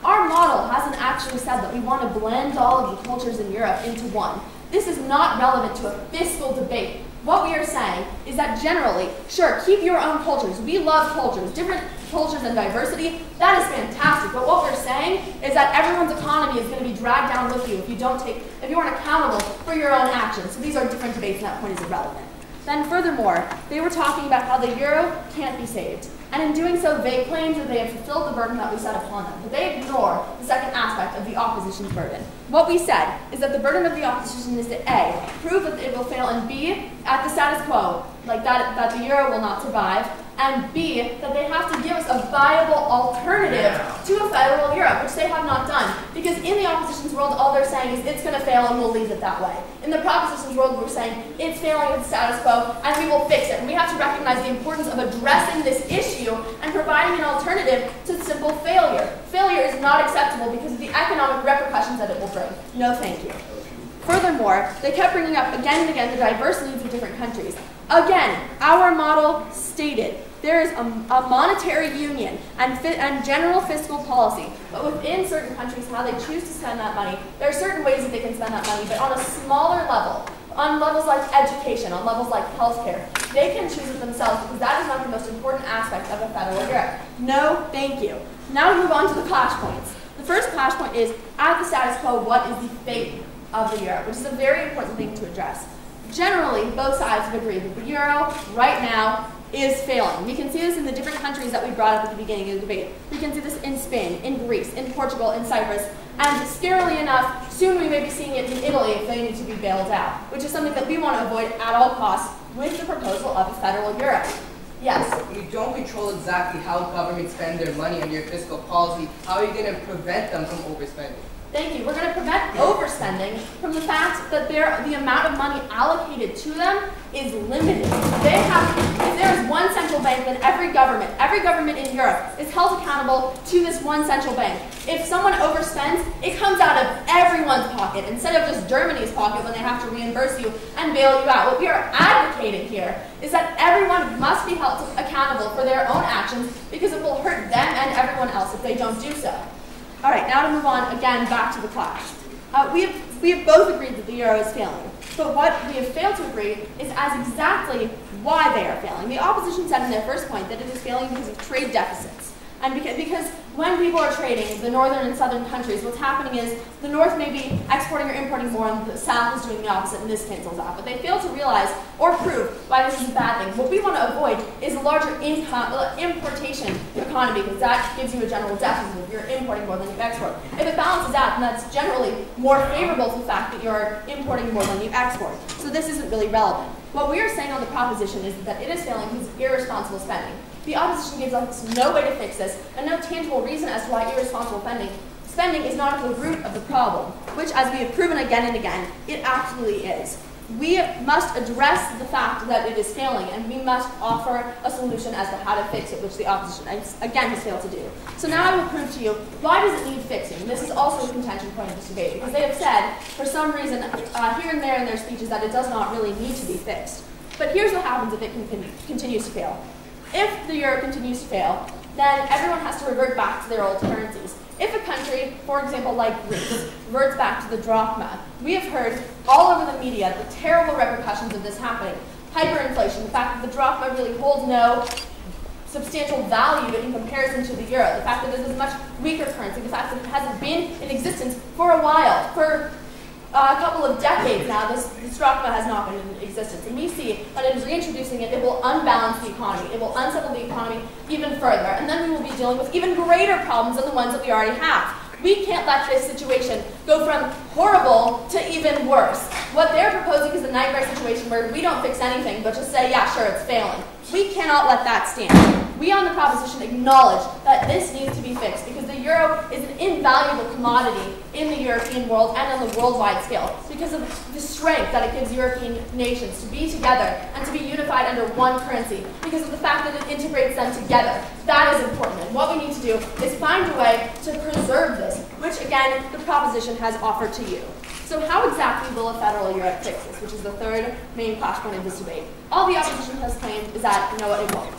Speaker 5: Our model hasn't actually said that we want to blend all of the cultures in Europe into one. This is not relevant to a fiscal debate. What we are saying is that generally, sure, keep your own cultures. We love cultures, different cultures and diversity. That is fantastic. But what we're saying is that everyone's economy is going to be dragged down with you if you aren't accountable for your own actions. So these are different debates, and that point is irrelevant. Then furthermore, they were talking about how the euro can't be saved. And in doing so, they claimed that they have fulfilled the burden that we set upon them. But they ignore the second aspect of the opposition's burden. What we said is that the burden of the opposition is to A, prove that it will fail, and B, at the status quo, like that the euro will not survive, and B, that they have to give us a viable alternative to a federal Europe, which they have not done. Because in the opposition's world, all they're saying is it's going to fail and we'll leave it that way. In the proposition's world, we're saying it's failing at the status quo and we will fix it. And we have to recognize the importance of addressing this issue and providing an alternative to simple failure. Failure is not acceptable because of the economic repercussions that it will bring. No thank you. Furthermore, they kept bringing up again and again the diverse needs of different countries. Again, our model stated there is a monetary union and general fiscal policy, but within certain countries, how they choose to spend that money, there are certain ways that they can spend that money, but on a smaller level, on levels like education, on levels like healthcare, they can choose it themselves because that is not the most important aspect of a federal Europe. No, thank you. Now we move on to the clash points. The first clash point is, at the status quo, what is the fate of the euro, which is a very important thing to address. Generally, both sides have agreed that the euro, right now, is failing. We can see this in the different countries that we brought up at the beginning of the debate. We can see this in Spain, in Greece, in Portugal, in Cyprus, and scarily enough, soon we may be seeing it in Italy if they need to be bailed out, which is something that we want to avoid at all costs with the proposal of a federal Europe. Yes?
Speaker 7: You don't control exactly how governments spend their money and your fiscal policy. How are you going to prevent them from overspending?
Speaker 5: Thank you. We're going to prevent overspending from the fact that the amount of money allocated to them is limited. If there is one central bank, then every government in Europe is held accountable to this one central bank. If someone overspends, it comes out of everyone's pocket instead of just Germany's pocket when they have to reimburse you and bail you out. What we are advocating here is that everyone must be held accountable for their own actions because it will hurt them and everyone else if they don't do so. All right, now to move on again back to the clash. We have both agreed that the euro is failing, but what we have failed to agree is as exactly why they are failing. The opposition said in their first point that it is failing because of trade deficits. And because when people are trading, the northern and southern countries, what's happening is the north may be exporting or importing more and the south is doing the opposite and this cancels out. But they fail to realize or prove why this is a bad thing. What we want to avoid is a larger importation economy because that gives you a general deficit if you're importing more than you export. If it balances out, then that's generally more favorable to the fact that you're importing more than you export. So this isn't really relevant. What we are saying on the proposition is that it is failing because of irresponsible spending. The opposition gives us no way to fix this and no tangible reason as to why irresponsible spending is not at the root of the problem, which, as we have proven again and again, it absolutely is. We must address the fact that it is failing, and we must offer a solution as to how to fix it, which the opposition, again, has failed to do. So now I will prove to you, why does it need fixing? This is also a contention point of this debate, because they have said, for some reason, here and there in their speeches, that it does not really need to be fixed. But here's what happens if it continues to fail. If the euro continues to fail, then everyone has to revert back to their old currencies. If a country, for example, like Greece, reverts back to the drachma, we have heard all over the media the terrible repercussions of this happening. Hyperinflation, the fact that the drachma really holds no substantial value in comparison to the euro, the fact that it is a much weaker currency, the fact that it hasn't been in existence for a while, for a couple of decades now, this drachma has not been in existence. And we see that in reintroducing it, it will unbalance the economy. It will unsettle the economy even further. And then we will be dealing with even greater problems than the ones that we already have. We can't let this situation go from horrible to even worse. What they're proposing is a nightmare situation where we don't fix anything, but just say, yeah, sure, it's failing. We cannot let that stand. We on the proposition acknowledge that this needs to be fixed because the euro is an invaluable commodity in the European world and on the worldwide scale because of the strength that it gives European nations to be together and to be unified under one currency because of the fact that it integrates them together. That is important. And what we need to do is find a way to preserve this, which again, the proposition has offered to you. So how exactly will a federal Europe fix this, which is the third main flashpoint of this debate? All the opposition has claimed is that, you know what, it won't.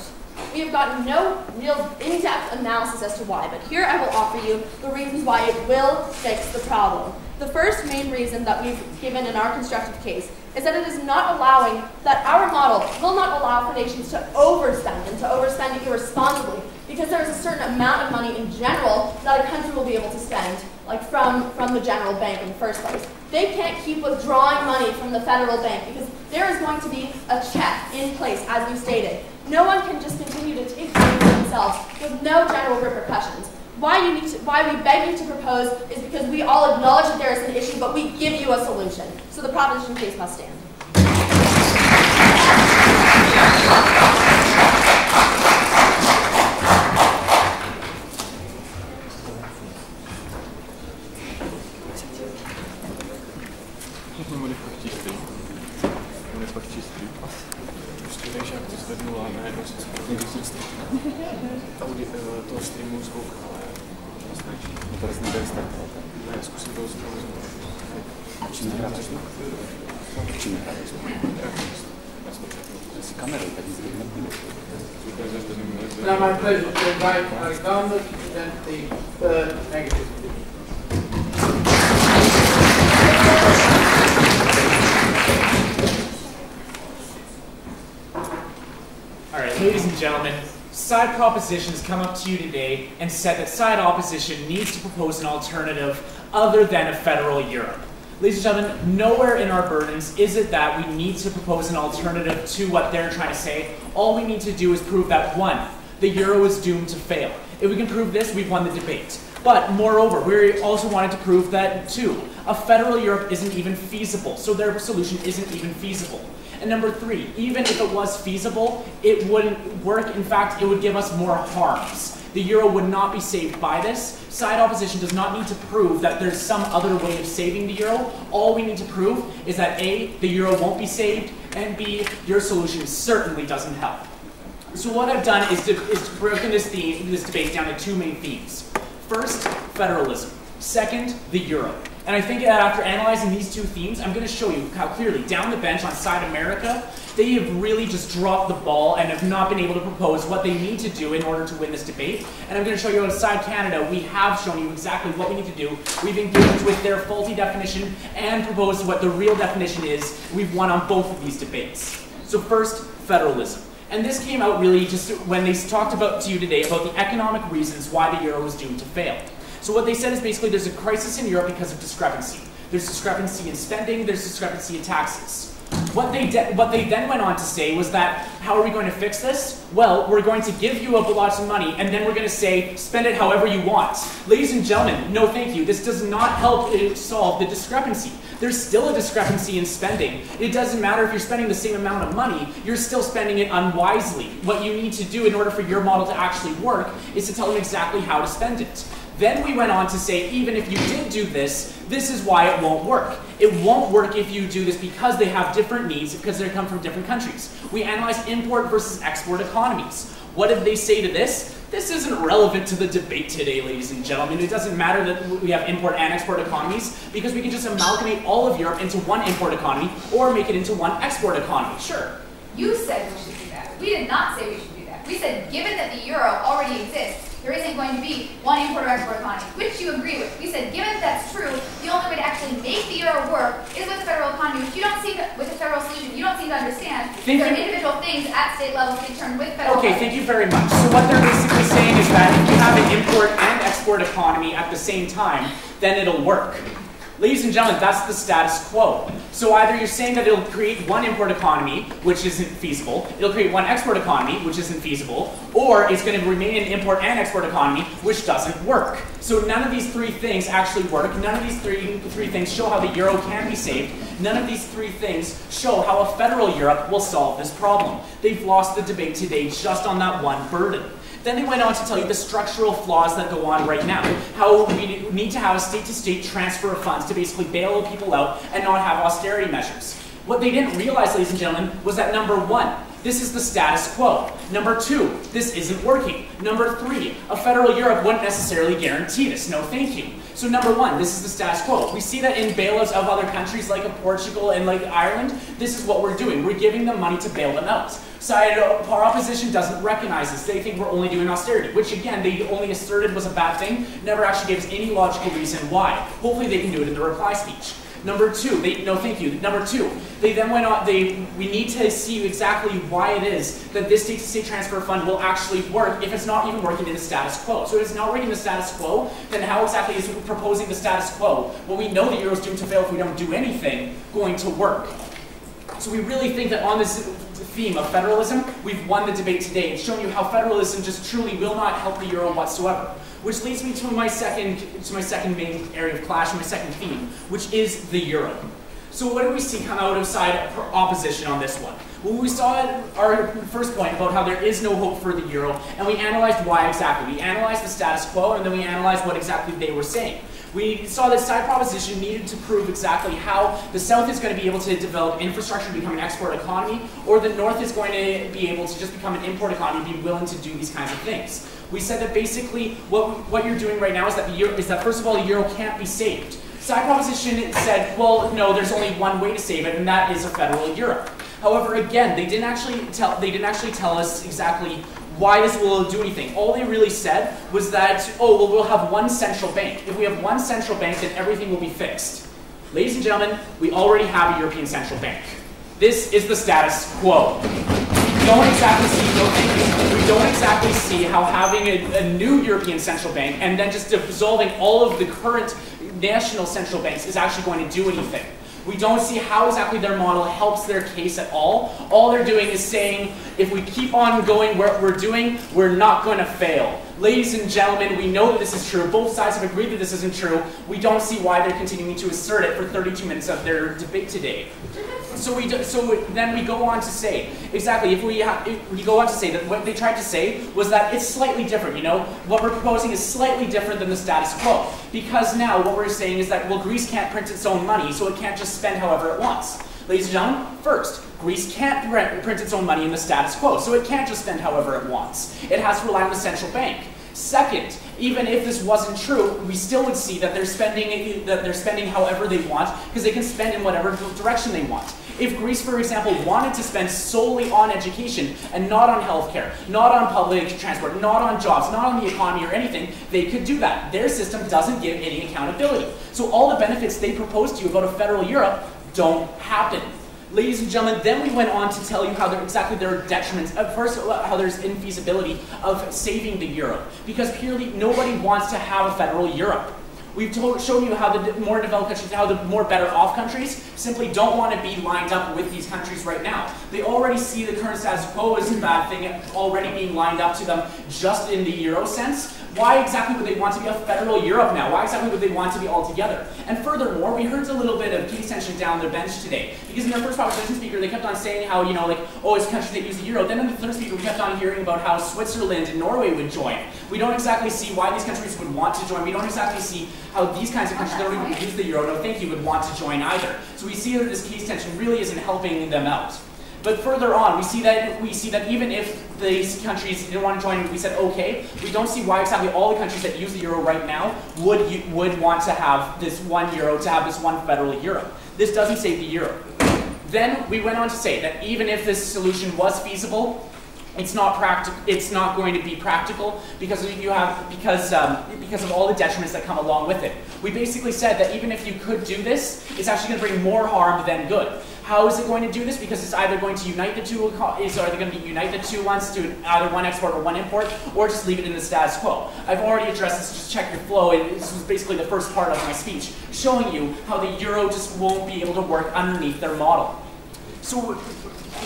Speaker 5: We have gotten no real in-depth analysis as to why, but here I will offer you the reasons why it will fix the problem. The first main reason that we've given in our constructive case is that it is not allowing, that our model will not allow for nations to overspend and to overspend irresponsibly because there is a certain amount of money in general that a country will be able to spend, like from the general bank in the first place. They can't keep withdrawing money from the federal bank because there is going to be a check in place, as we stated. No one can just continue to take money for themselves with no general repercussions. Why we beg you to propose is because we all acknowledge that there is an issue, but we give you a solution. So the proposition case must stand.
Speaker 1: Now my pleasure to invite Alexander to present the third negative.
Speaker 3: All right, ladies and gentlemen, side propositions come up to you today and said that side opposition needs to propose an alternative other than a federal Europe. Ladies and gentlemen, nowhere in our burdens is it that we need to propose an alternative to what they're trying to say. All we need to do is prove that, one, the euro is doomed to fail. If we can prove this, we've won the debate. But moreover, we also wanted to prove that, two, a federal Europe isn't even feasible, so their solution isn't even feasible. And number three, even if it was feasible, it wouldn't work. In fact, it would give us more harms. The euro would not be saved by this. Side opposition does not need to prove that there's some other way of saving the euro. All we need to prove is that A, the euro won't be saved, and B, your solution certainly doesn't help. So what I've done is broken this debate down to two main themes. First, federalism. Second, the euro. And I think that after analyzing these two themes, I'm going to show you how clearly, down the bench on Side America, they have really just dropped the ball and have not been able to propose what they need to do in order to win this debate. And I'm going to show you on Side Canada, we have shown you exactly what we need to do. We've engaged with their faulty definition and proposed what the real definition is. We've won on both of these debates. So first, federalism. And this came out really just when they talked to you today about the economic reasons why the euro is doomed to fail. So what they said is basically there's a crisis in Europe because of discrepancy. There's discrepancy in spending, there's discrepancy in taxes. What they then went on to say was that, how are we going to fix this? Well, we're going to give you lots of money, and then we're going to say, spend it however you want. Ladies and gentlemen, no thank you. This does not help solve the discrepancy. There's still a discrepancy in spending. It doesn't matter if you're spending the same amount of money, you're still spending it unwisely. What you need to do in order for your model to actually work is to tell them exactly how to spend it. Then we went on to say, even if you did do this, this is why it won't work. It won't work if you do this because they have different needs, because they come from different countries. We analyzed import versus export economies. What did they say to this? This isn't relevant to the debate today, ladies and gentlemen. It doesn't matter that we have import and export economies because we can just amalgamate all of Europe into one import economy or make it into one export economy. Sure.
Speaker 2: You said we should do that. We did not say we should do that. We said given that the euro already exists, there isn't going to be one import-export economy, which you agree with. We said, given that that's true, the only way to actually make the euro work is with the federal economy, which you don't seem to, with the federal solution, you don't seem to understand. There are individual things at state level determined with federal
Speaker 3: Okay, thank you very much. So what they're basically saying is that if you have an import and export economy at the same time, then it'll work. Ladies and gentlemen, that's the status quo. So either you're saying that it'll create one import economy, which isn't feasible, it'll create one export economy, which isn't feasible, or it's going to remain an import and export economy, which doesn't work. So none of these three things actually work. None of these three things show how the euro can be saved. None of these three things show how a federal Europe will solve this problem. They've lost the debate today just on that one burden. Then they went on to tell you the structural flaws that go on right now. How we need to have a state-to-state transfer of funds to basically bail people out and not have austerity measures. What they didn't realize, ladies and gentlemen, was that number one, this is the status quo. Number two, this isn't working. Number three, a federal Europe wouldn't necessarily guarantee this. No, thank you. So number one, this is the status quo. We see that in bailouts of other countries like Portugal and like Ireland, this is what we're doing. We're giving them money to bail them out. Our opposition doesn't recognize this. They think we're only doing austerity, which again, they only asserted was a bad thing, never actually gave us any logical reason why. Hopefully they can do it in the reply speech. Number two, no thank you. Number two, they then went on, we need to see exactly why it is that this state-to-state transfer fund will actually work if it's not even working in the status quo. So if it's not working in the status quo, then how exactly is proposing the status quo, well, we know the euro's doomed to fail if we don't do anything, going to work? So we really think that on this theme of federalism, we've won the debate today and shown you how federalism just truly will not help the euro whatsoever. Which leads me to my second main area of clash, my second theme, which is the euro. So what do we see come out of side opposition on this one? Well, we saw our first point about how there is no hope for the euro, and we analyzed why exactly. We analyzed the status quo, and then we analyzed what exactly they were saying. We saw that side proposition needed to prove exactly how the South is going to be able to develop infrastructure to become an export economy, or the North is going to be able to just become an import economy, be willing to do these kinds of things. We said that basically what you're doing right now is that first of all, the euro can't be saved. Side proposition said, well, no, there's only one way to save it, and that is a federal Europe. However, again, they didn't actually tell us exactly why this will do anything. All they really said was that, oh, well, we'll have one central bank. If we have one central bank, then everything will be fixed. Ladies and gentlemen, we already have a European Central Bank. This is the status quo. We don't exactly see how having a new European Central Bank and then just dissolving all of the current national central banks is actually going to do anything. We don't see how exactly their model helps their case at all. All they're doing is saying, if we keep on going what we're doing, we're not going to fail. Ladies and gentlemen, we know that this is true. Both sides have agreed that this isn't true. We don't see why they're continuing to assert it for 32 minutes of their debate today. So then we go on to say, exactly, we go on to say that what they tried to say was that it's slightly different, you know? What we're proposing is slightly different than the status quo. Because now what we're saying is that, well, Greece can't print its own money, so it can't just spend however it wants. Ladies and gentlemen, first, Greece can't print its own money in the status quo, so it can't just spend however it wants. It has to rely on the central bank. Second, even if this wasn't true, we still would see that they're spending however they want, because they can spend in whatever direction they want. If Greece, for example, wanted to spend solely on education and not on healthcare, not on public transport, not on jobs, not on the economy or anything, they could do that. Their system doesn't give any accountability. So all the benefits they propose to you about a federal Europe don't happen. Ladies and gentlemen, then we went on to tell you how there are detriments. First, how there's infeasibility of saving the euro, because purely nobody wants to have a federal Europe. We've shown you how the more developed countries, how the more better off countries simply don't want to be lined up with these countries right now. They already see the current status quo as a bad thing, already being lined up to them just in the euro sense. Why exactly would they want to be a federal Europe now? Why exactly would they want to be all together? And furthermore, we heard a little bit of case tension down the bench today. Because in their first proposition speaker, they kept on saying how, you know, like, oh, it's countries that use the euro. Then in the third speaker, we kept on hearing about how Switzerland and Norway would join. We don't exactly see why these countries would want to join. We don't exactly see how these kinds of countries that don't even use the euro, no thank you, would want to join either. So we see that this case tension really isn't helping them out. But further on, we see that even if these countries didn't want to join, we said okay. We don't see why exactly all the countries that use the euro right now would want to have this one euro, to have this one federal euro. This doesn't save the euro. Then we went on to say that even if this solution was feasible, it's not going to be practical because of all the detriments that come along with it. We basically said that even if you could do this, it's actually going to bring more harm than good. How is it going to do this? Because it's either going to unite the two, are they going to unite the two ones to either one export or one import, or just leave it in the status quo? I've already addressed this, just check your flow, and this was basically the first part of my speech, showing you how the euro just won't be able to work underneath their model. So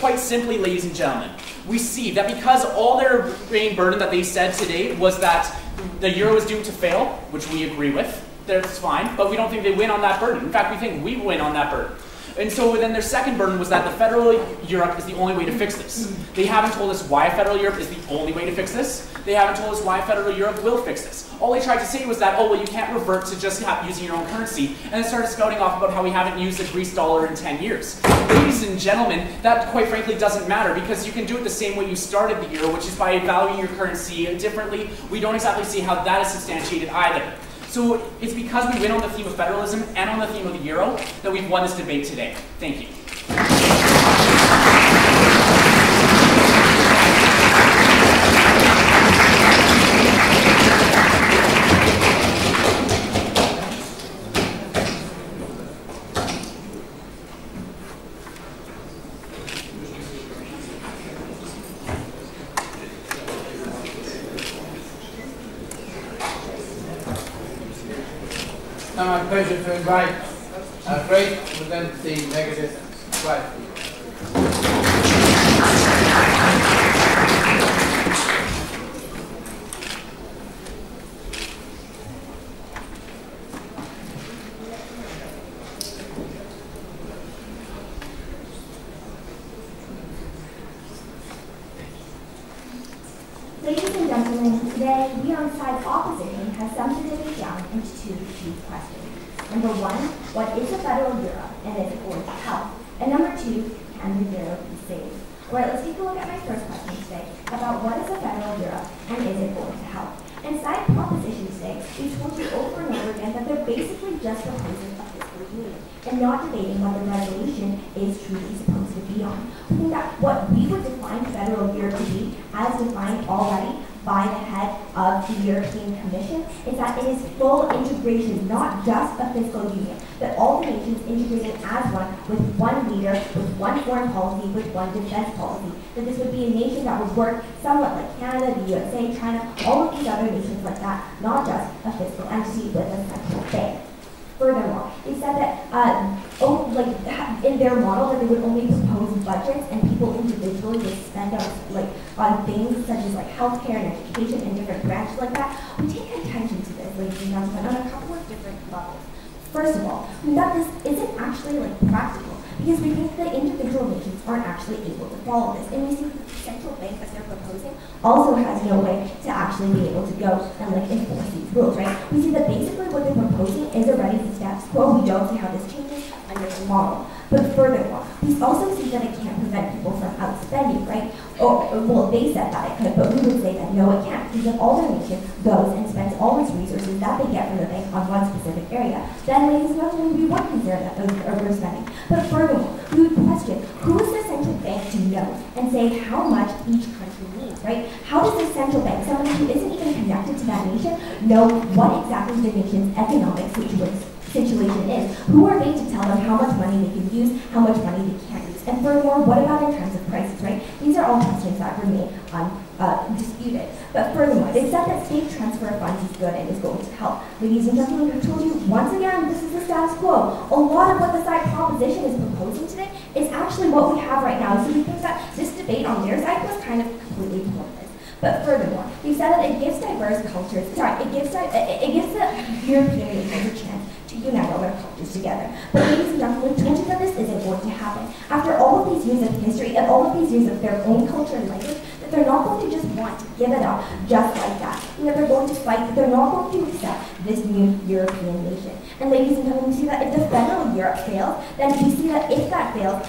Speaker 3: quite simply, ladies and gentlemen, we see that because all their main burden that they said today was that the euro is doomed to fail, which we agree with, that's fine, but we don't think they win on that burden. In fact, we think we win on that burden. And so then their second burden was that the federal Europe is the only way to fix this. They haven't told us why federal Europe is the only way to fix this. They haven't told us why federal Europe will fix this. All they tried to say was that, oh, well, you can't revert to just using your own currency, and then started spouting off about how we haven't used the Greece dollar in 10 years. Ladies and gentlemen, that quite frankly doesn't matter, because you can do it the same way you started the euro, which is by valuing your currency differently. We don't exactly see how that is substantiated either. So it's because we win on the theme of federalism and on the theme of the euro that we've won this debate today. Thank you.
Speaker 1: Now my pleasure to invite Grace to present the negative slide.
Speaker 4: Ladies and gentlemen, today we on side opposition have summed the debate down into two chief questions. Number one, what is a federal euro and is it going to help? And number two, can the euro be saved? Alright, let's take a look at my first question today about what is a federal euro and is it going to help? In side proposition today, we've told you over and over again that they're basically just proposing a fiscal union and not debating what the resolution is truly supposed to be on. I think that what we would define federal euro to be, as defined already by the head of the European Commission, is that it is full integration, not just a fiscal union, but all the nations integrated as one, with one leader, with one foreign policy, with one defense policy. That this would be a nation that would work somewhat like Canada, the USA, China, all of these other nations like that, not just a fiscal entity with a central bank. Furthermore, they said that in their model that they would only propose budgets and people individually would spend on things such as healthcare and education and different branches like that. We take attention to this, ladies and gentlemen, on a couple of different levels. First of all, we thought this isn't actually practical because we think that individual nations aren't actually able to follow this, and we see that the central bank, as they're proposing, also has no way to actually be able to go and enforce these rules, right? We see that basically what they're proposing is already the status quo. We don't see how this changes under the model. But furthermore, we also see that it can't prevent people from outspending, right? Well, they said that it could, but we would say that no, it can't, because if all their nation goes and spends all its resources that they get from the bank on one specific area, then, ladies and gentlemen, we would consider that those are overspending. But furthermore, we would question, who is the central bank to know and say how much each country needs, right? How does the central bank, someone who isn't even connected to that nation, know what exactly the nation's economic situation is? Who are they to tell them how much money they can use, how much money they can't use? And furthermore, what about in terms of prices, right? These are all questions that remain disputed. But furthermore, they said that state transfer of funds is good and is going to help. Ladies and gentlemen, I've told you once again, this is the status quo. A lot of what the side proposition is proposing today is actually what we have right now. So we think that this debate on their side was kind of completely pointless. But furthermore, they said that it gives diverse cultures, it gives the European nations a chance to unite all their cultures together. But ladies and gentlemen, we told you that this isn't going to happen. After all of these years of history and all of these years of their own culture and language, that they're not going to just want to give it up just like that. And that they're going to fight, that they're not going to accept this new European nation. And ladies and gentlemen, we see that if the federal Europe fails, then we see that if that fails,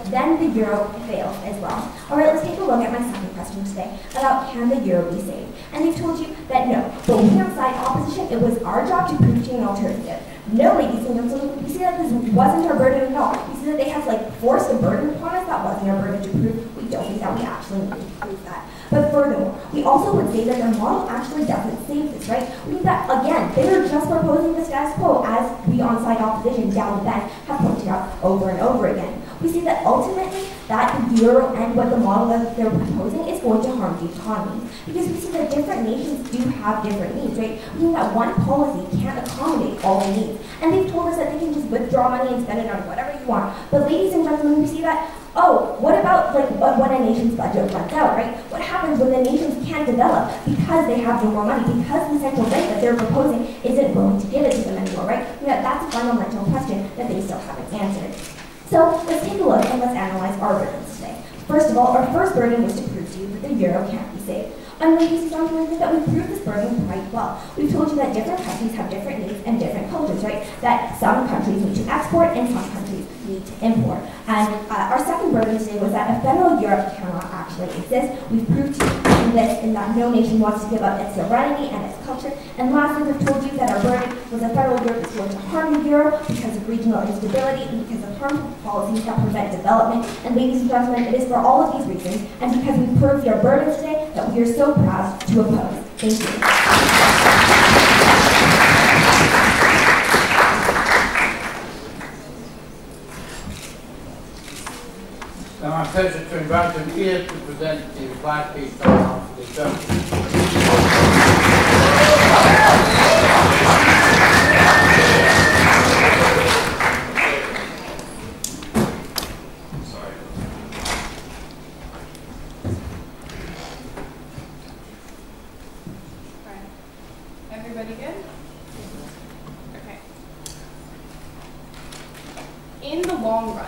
Speaker 4: then the euro fails as well. Alright, let's take a look at my second question today about can the euro be saved? And they've told you that no, but we on side opposition, it was our job to prove to you an alternative. No, ladies and gentlemen, we see that this wasn't our burden at all. We see that they have forced a burden upon us that wasn't our burden to prove. We don't think that we actually need to prove that. But furthermore, we also would say that their model actually doesn't save this, right? We think that, again, they were just proposing the status quo as we on side opposition down the bench have pointed out over and over again. We see that ultimately that the euro and what the model that they're proposing is going to harm the economy. Because we see that different nations do have different needs, right? We know that one policy can't accommodate all the needs. And they've told us that they can just withdraw money and spend it on whatever you want. But ladies and gentlemen, we see that, oh, what about like when a nation's budget runs out, right? What happens when the nations can't develop because they have no more money, because the central bank that they're proposing isn't willing to give it to them anymore, right? Yeah, that's a fundamental question that they still haven't answered. So let's take a look and let's analyze our burdens today. First of all, our first burden was to prove to you that the euro can't be saved. And ladies and gentlemen, I think that we proved this burden quite well. We've told you that different countries have different needs and different cultures, right? That some countries need to export and some countries need to import. And our second burden today was that a federal Europe cannot actually exist. We've proved to you this in that no nation wants to give up its sovereignty and its culture. And lastly, we've told you that our burden was a federal Europe is going to harm the euro because of regional instability and because of harmful policies that prevent development. And ladies and gentlemen, it is for all of these reasons and because we proved your burden today that we are so proud to oppose. Thank you.
Speaker 1: Now, my pleasure to invite him here to present the reply piece on the
Speaker 6: Everybody good? Okay. In the long run,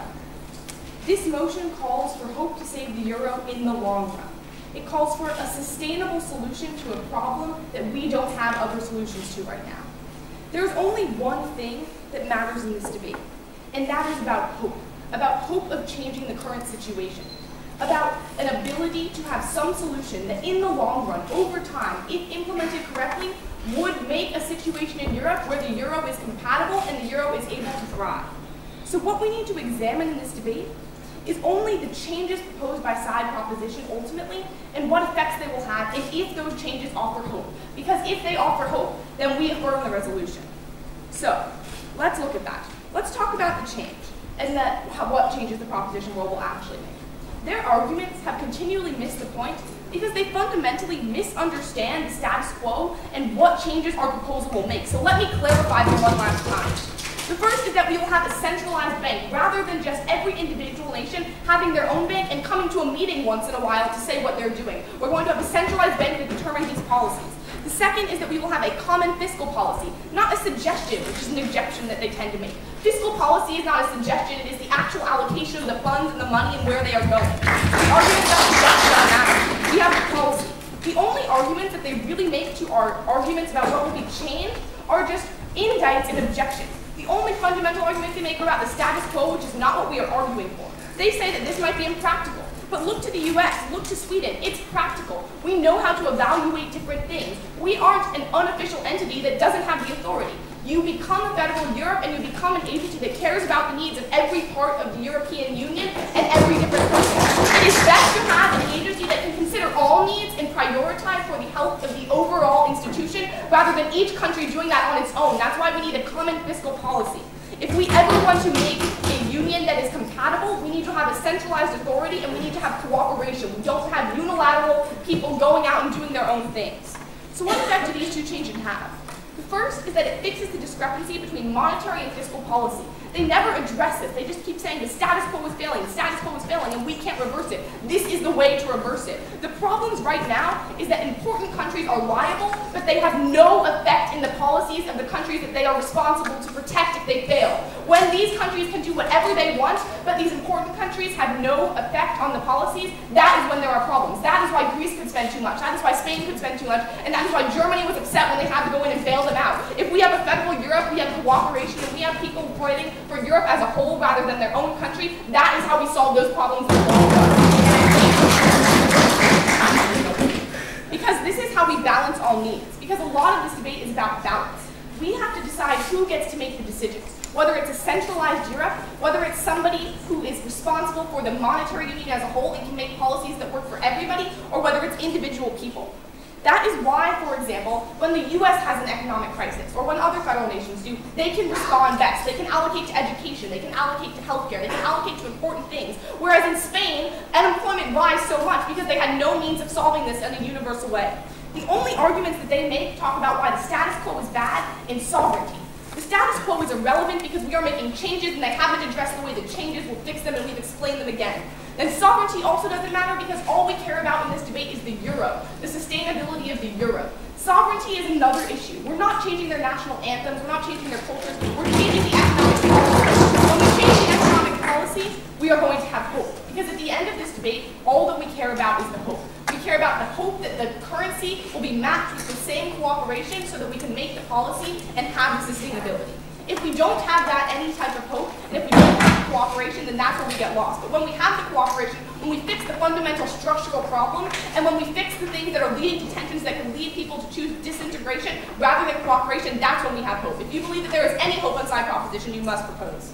Speaker 6: this motion calls for hope to save the euro in the long run. It calls for a sustainable solution to a problem that we don't have other solutions to right now. There's only one thing that matters in this debate, and that is about hope of changing the current situation, about an ability to have some solution that in the long run, over time, if implemented correctly, would make a situation in Europe where the euro is compatible and the euro is able to thrive. So what we need to examine in this debate is only the changes proposed by side proposition ultimately and what effects they will have and if those changes offer hope. Because if they offer hope, then we affirm the resolution. So let's look at that. Let's talk about the change and what changes the proposition will actually make. Their arguments have continually missed the point because they fundamentally misunderstand the status quo and what changes our proposal will make. So let me clarify them one last time. The first is that we will have a centralized bank rather than just every individual nation having their own bank and coming to a meeting once in a while to say what they're doing. We're going to have a centralized bank that determines these policies. The second is that we will have a common fiscal policy, not a suggestion, which is an objection that they tend to make. Fiscal policy is not a suggestion, it is the actual allocation of the funds and the money and where they are going. The arguments about suggestion don't matter. We have a policy. The only arguments that they really make to our arguments about what will be changed are just indicts and objections. The only fundamental argument they make are about the status quo, which is not what we are arguing for. They say that this might be impractical. But look to the US, look to Sweden, it's practical. We know how to evaluate different things. We aren't an unofficial entity that doesn't have the authority. You become a federal Europe and you become an agency that cares about the needs of every part of the European Union and every different country. It is best to have an agency that can consider all needs and prioritize for the health of the overall institution rather than each country doing that on its own. That's why we need a common fiscal policy. If we ever want to make a union that is compatible, we need to have a centralized authority and we need to have cooperation. We don't have unilateral people going out and doing their own things. So what effect do these two changes have? The first is that it fixes the discrepancy between monetary and fiscal policy. They never address this. They just keep saying the status quo is failing, the status quo is failing, and we can't reverse it. This is the way to reverse it. The problems right now is that important countries are liable, but they have no effect in the policies of the countries that they are responsible to protect if they fail. When these countries can do whatever they want, but these important countries have no effect on the policies, that is when there are problems. That is why Greece could spend too much. That is why Spain could spend too much. And that is why Germany was upset when they had to go in and bail them out. If we have a federal Europe, we have cooperation, and we have people fighting for Europe as a whole rather than their own country, that is how we solve those problems in the long run. Because this is how we balance all needs. Because a lot of this debate is about balance. We have to decide who gets to make the decisions. Whether it's a centralized Europe, whether it's somebody who is responsible for the monetary union as a whole and can make policies that work for everybody, or whether it's individual people. That is why, for example, when the US has an economic crisis, or when other federal nations do, they can respond best. They can allocate to education, they can allocate to healthcare, they can allocate to important things. Whereas in Spain, unemployment rise so much because they had no means of solving this in a universal way. The only arguments that they make talk about why the status quo is bad in sovereignty. The status quo is irrelevant because we are making changes and they haven't addressed the way the changes will fix them, and we've explained them again. Then sovereignty also doesn't matter because all we care about in this debate is the euro, the sustainability of the euro. Sovereignty is another issue. We're not changing their national anthems, we're not changing their cultures, we're changing the economic policy. When we change the economic policy, we are going to have hope. Because at the end of this debate, all that we care about is the hope. We care about the hope that the currency will be matched with the same cooperation so that we can make the policy and have the sustainability. If we don't have that any type of hope, and if we don't have the cooperation, then that's where we get lost. But when we have the cooperation, when we fix the fundamental structural problem, and when we fix the things that are leading to tensions that can lead people to choose disintegration rather than cooperation, that's when we have hope. If you believe that there is any hope on side proposition, you must propose.